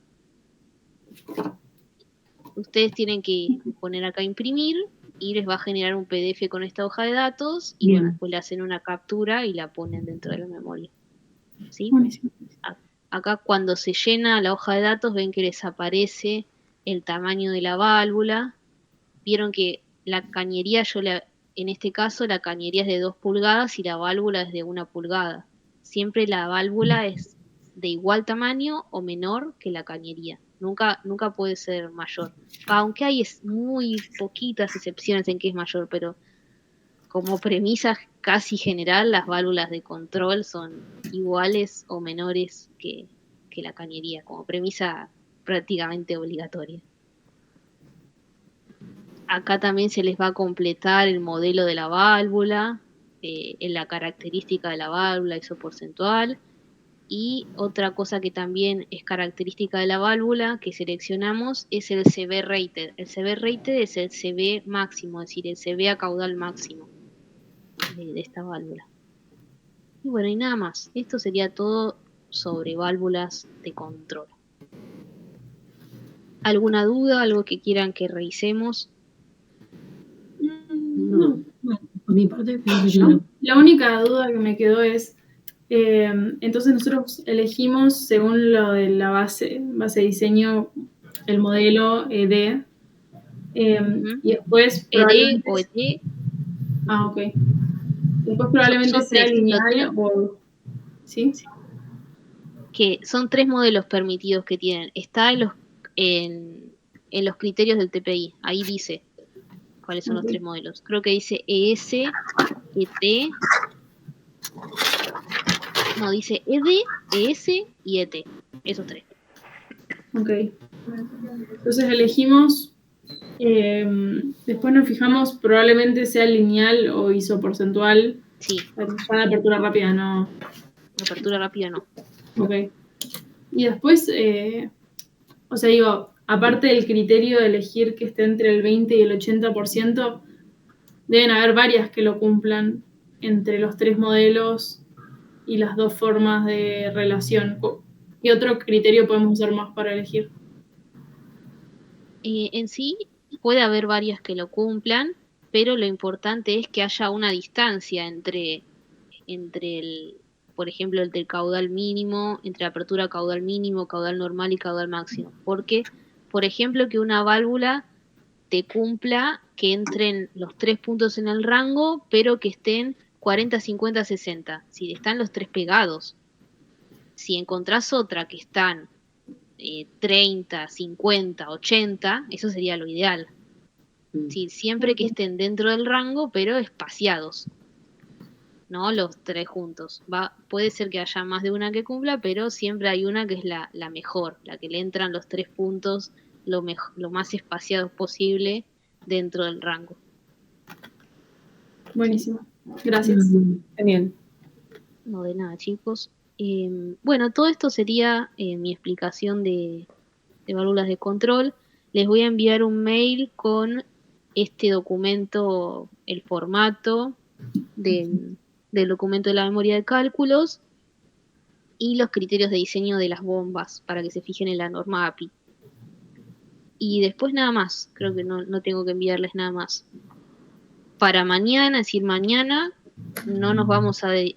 Ustedes tienen que poner acá imprimir y les va a generar un PDF con esta hoja de datos y Bien. bueno, después le hacen una captura y la ponen dentro de la memoria. ¿Sí? Buenísimo. Acá cuando se llena la hoja de datos ven que les aparece el tamaño de la válvula. Vieron que la cañería, en este caso la cañería es de 2 pulgadas y la válvula es de 1 pulgada. Siempre la válvula es de igual tamaño o menor que la cañería. nunca puede ser mayor. Aunque hay muy poquitas excepciones en que es mayor, pero como premisa casi general, las válvulas de control son iguales o menores que la cañería, como premisa prácticamente obligatoria. Acá también se les va a completar el modelo de la válvula, en la característica de la válvula isoporcentual, y otra cosa que también es característica de la válvula que seleccionamos es el CB rated. El CB rated es el CB máximo, es decir, el CB a caudal máximo de esta válvula. Y bueno, y nada más. Esto sería todo sobre válvulas de control. ¿Alguna duda? ¿Algo que quieran que revisemos? No, bueno, por mi parte, pienso que no. La única duda que me quedó es, entonces nosotros elegimos según lo de la base de diseño, el modelo ED, y después ED o ET. Ah, ok. Después probablemente Son sea tres, lineal o... ¿Sí? Que son 3 modelos permitidos que tienen. Está en los criterios del TPI. Ahí dice cuáles son los 3 modelos. Creo que dice ES, ET. No, dice ED, ES y ET. Esos 3. Ok. Entonces elegimos... después nos fijamos, probablemente sea lineal o isoporcentual. Sí. Para apertura rápida, no. Apertura rápida no. Ok. Y después, o sea, digo, aparte del criterio de elegir que esté entre el 20 y el 80%, deben haber varias que lo cumplan entre los 3 modelos y las 2 formas de relación. ¿Qué otro criterio podemos usar más para elegir? En sí, puede haber varias que lo cumplan, pero lo importante es que haya una distancia entre por ejemplo, el del caudal mínimo, entre apertura caudal mínimo, caudal normal y caudal máximo. Porque, por ejemplo, que una válvula te cumpla que entren los 3 puntos en el rango, pero que estén 40, 50, 60. Si están los 3 pegados. Si encontrás otra que están 30, 50, 80, eso sería lo ideal. Sí, siempre que estén dentro del rango, pero espaciados. No los 3 juntos. Puede ser que haya más de una que cumpla, pero siempre hay una que es la mejor, la que le entran los 3 puntos lo más espaciados posible dentro del rango. Buenísimo. Gracias. Genial. No, de nada, chicos. Bueno, todo esto sería mi explicación de válvulas de control. Les voy a enviar un mail con este documento, el formato del documento de la memoria de cálculos y los criterios de diseño de las bombas para que se fijen en la norma API. Y después nada más, creo que no tengo que enviarles nada más. Para mañana, es decir, mañana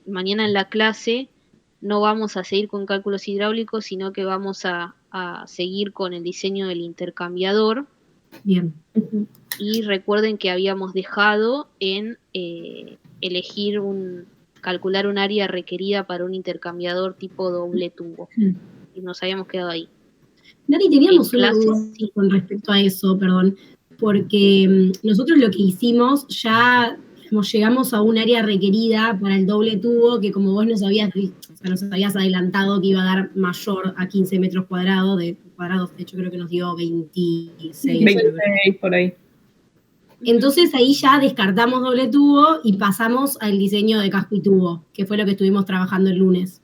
mañana en la clase no vamos a seguir con cálculos hidráulicos, sino que vamos a seguir con el diseño del intercambiador. Bien. Y recuerden que habíamos dejado en calcular un área requerida para un intercambiador tipo doble tubo. Y nos habíamos quedado ahí. Dari, teníamos una duda con respecto a eso, perdón, porque nosotros lo que hicimos ya llegamos a un área requerida para el doble tubo que como vos nos habías adelantado que iba a dar mayor a 15 metros cuadrados, de hecho creo que nos dio 26. 26 por ahí. Entonces ahí ya descartamos doble tubo y pasamos al diseño de casco y tubo, que fue lo que estuvimos trabajando el lunes.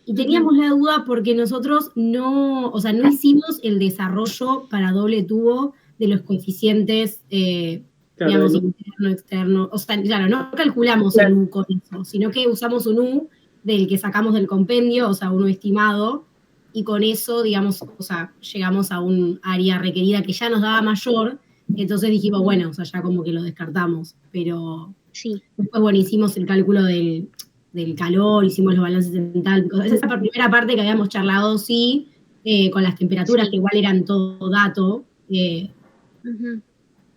Y teníamos la duda porque nosotros no hicimos el desarrollo para doble tubo de los coeficientes, digamos, interno, externo. O sea, claro, no calculamos el U con eso, sino que usamos un U del que sacamos del compendio, o sea, un U estimado, y con eso, digamos, o sea, llegamos a un área requerida que ya nos daba mayor. Entonces dijimos, bueno, o sea, ya como que lo descartamos, pero sí. Después, bueno, hicimos el cálculo del calor, hicimos los balances entálpicos. Esa primera parte que habíamos charlado, sí, con las temperaturas, que igual eran todo dato,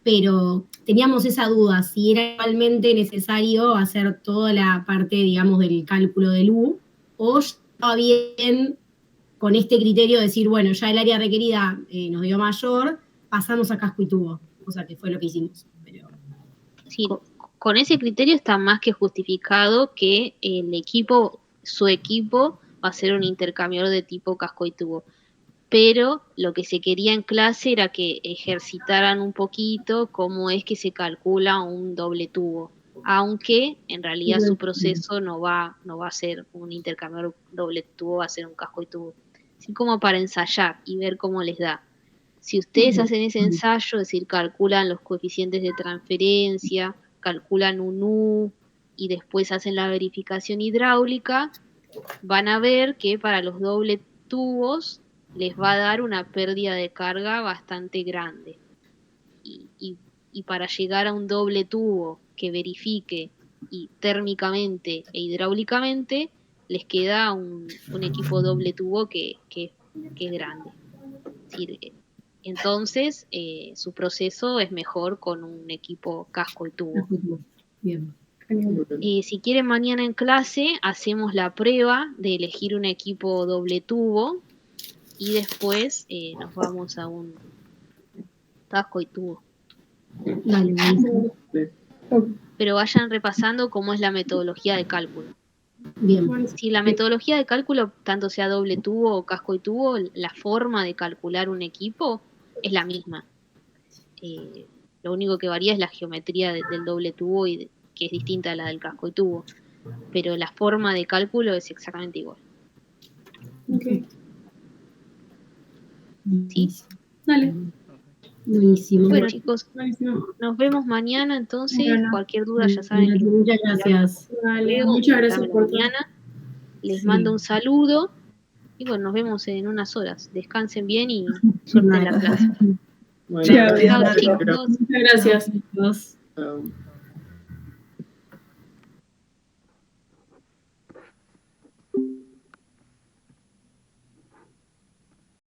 pero teníamos esa duda, si era realmente necesario hacer toda la parte, digamos, del cálculo del U, o estaba bien con este criterio de decir, bueno, ya el área requerida nos dio mayor, pasamos a casco y tubo, o sea, que fue lo que hicimos. Pero... Sí, con ese criterio está más que justificado que su equipo va a ser un intercambiador de tipo casco y tubo. Pero lo que se quería en clase era que ejercitaran un poquito cómo es que se calcula un doble tubo, aunque en realidad su proceso no va a ser un intercambiador doble tubo, va a ser un casco y tubo, así como para ensayar y ver cómo les da. Si ustedes hacen ese ensayo, es decir, calculan los coeficientes de transferencia, calculan un U y después hacen la verificación hidráulica, van a ver que para los doble tubos les va a dar una pérdida de carga bastante grande. Y para llegar a un doble tubo que verifique y térmicamente e hidráulicamente, les queda un equipo doble tubo que es grande. Es decir, entonces su proceso es mejor con un equipo casco y tubo. Bien. Si quieren, mañana en clase hacemos la prueba de elegir un equipo doble tubo y después nos vamos a un casco y tubo. Dale, buenísimo. Pero vayan repasando cómo es la metodología de cálculo. Bien. Si la metodología de cálculo, tanto sea doble tubo o casco y tubo, la forma de calcular un equipo es la misma. Lo único que varía es la geometría del doble tubo, que es distinta a la del casco y tubo. Pero la forma de cálculo es exactamente igual. Ok. ¿Sí? Dale. Buenísimo. Bueno, chicos, Buenísimo. nos vemos mañana entonces. Bueno. Cualquier duda ya saben que Muchas gracias. Vale, muchas gracias por todo. mañana. Les Sí. mando un saludo y bueno, nos vemos en unas horas. Descansen bien y suerte en la clase. Bueno, Chao, Chao, gracias. chicos. Muchas gracias. Chicos. Chao.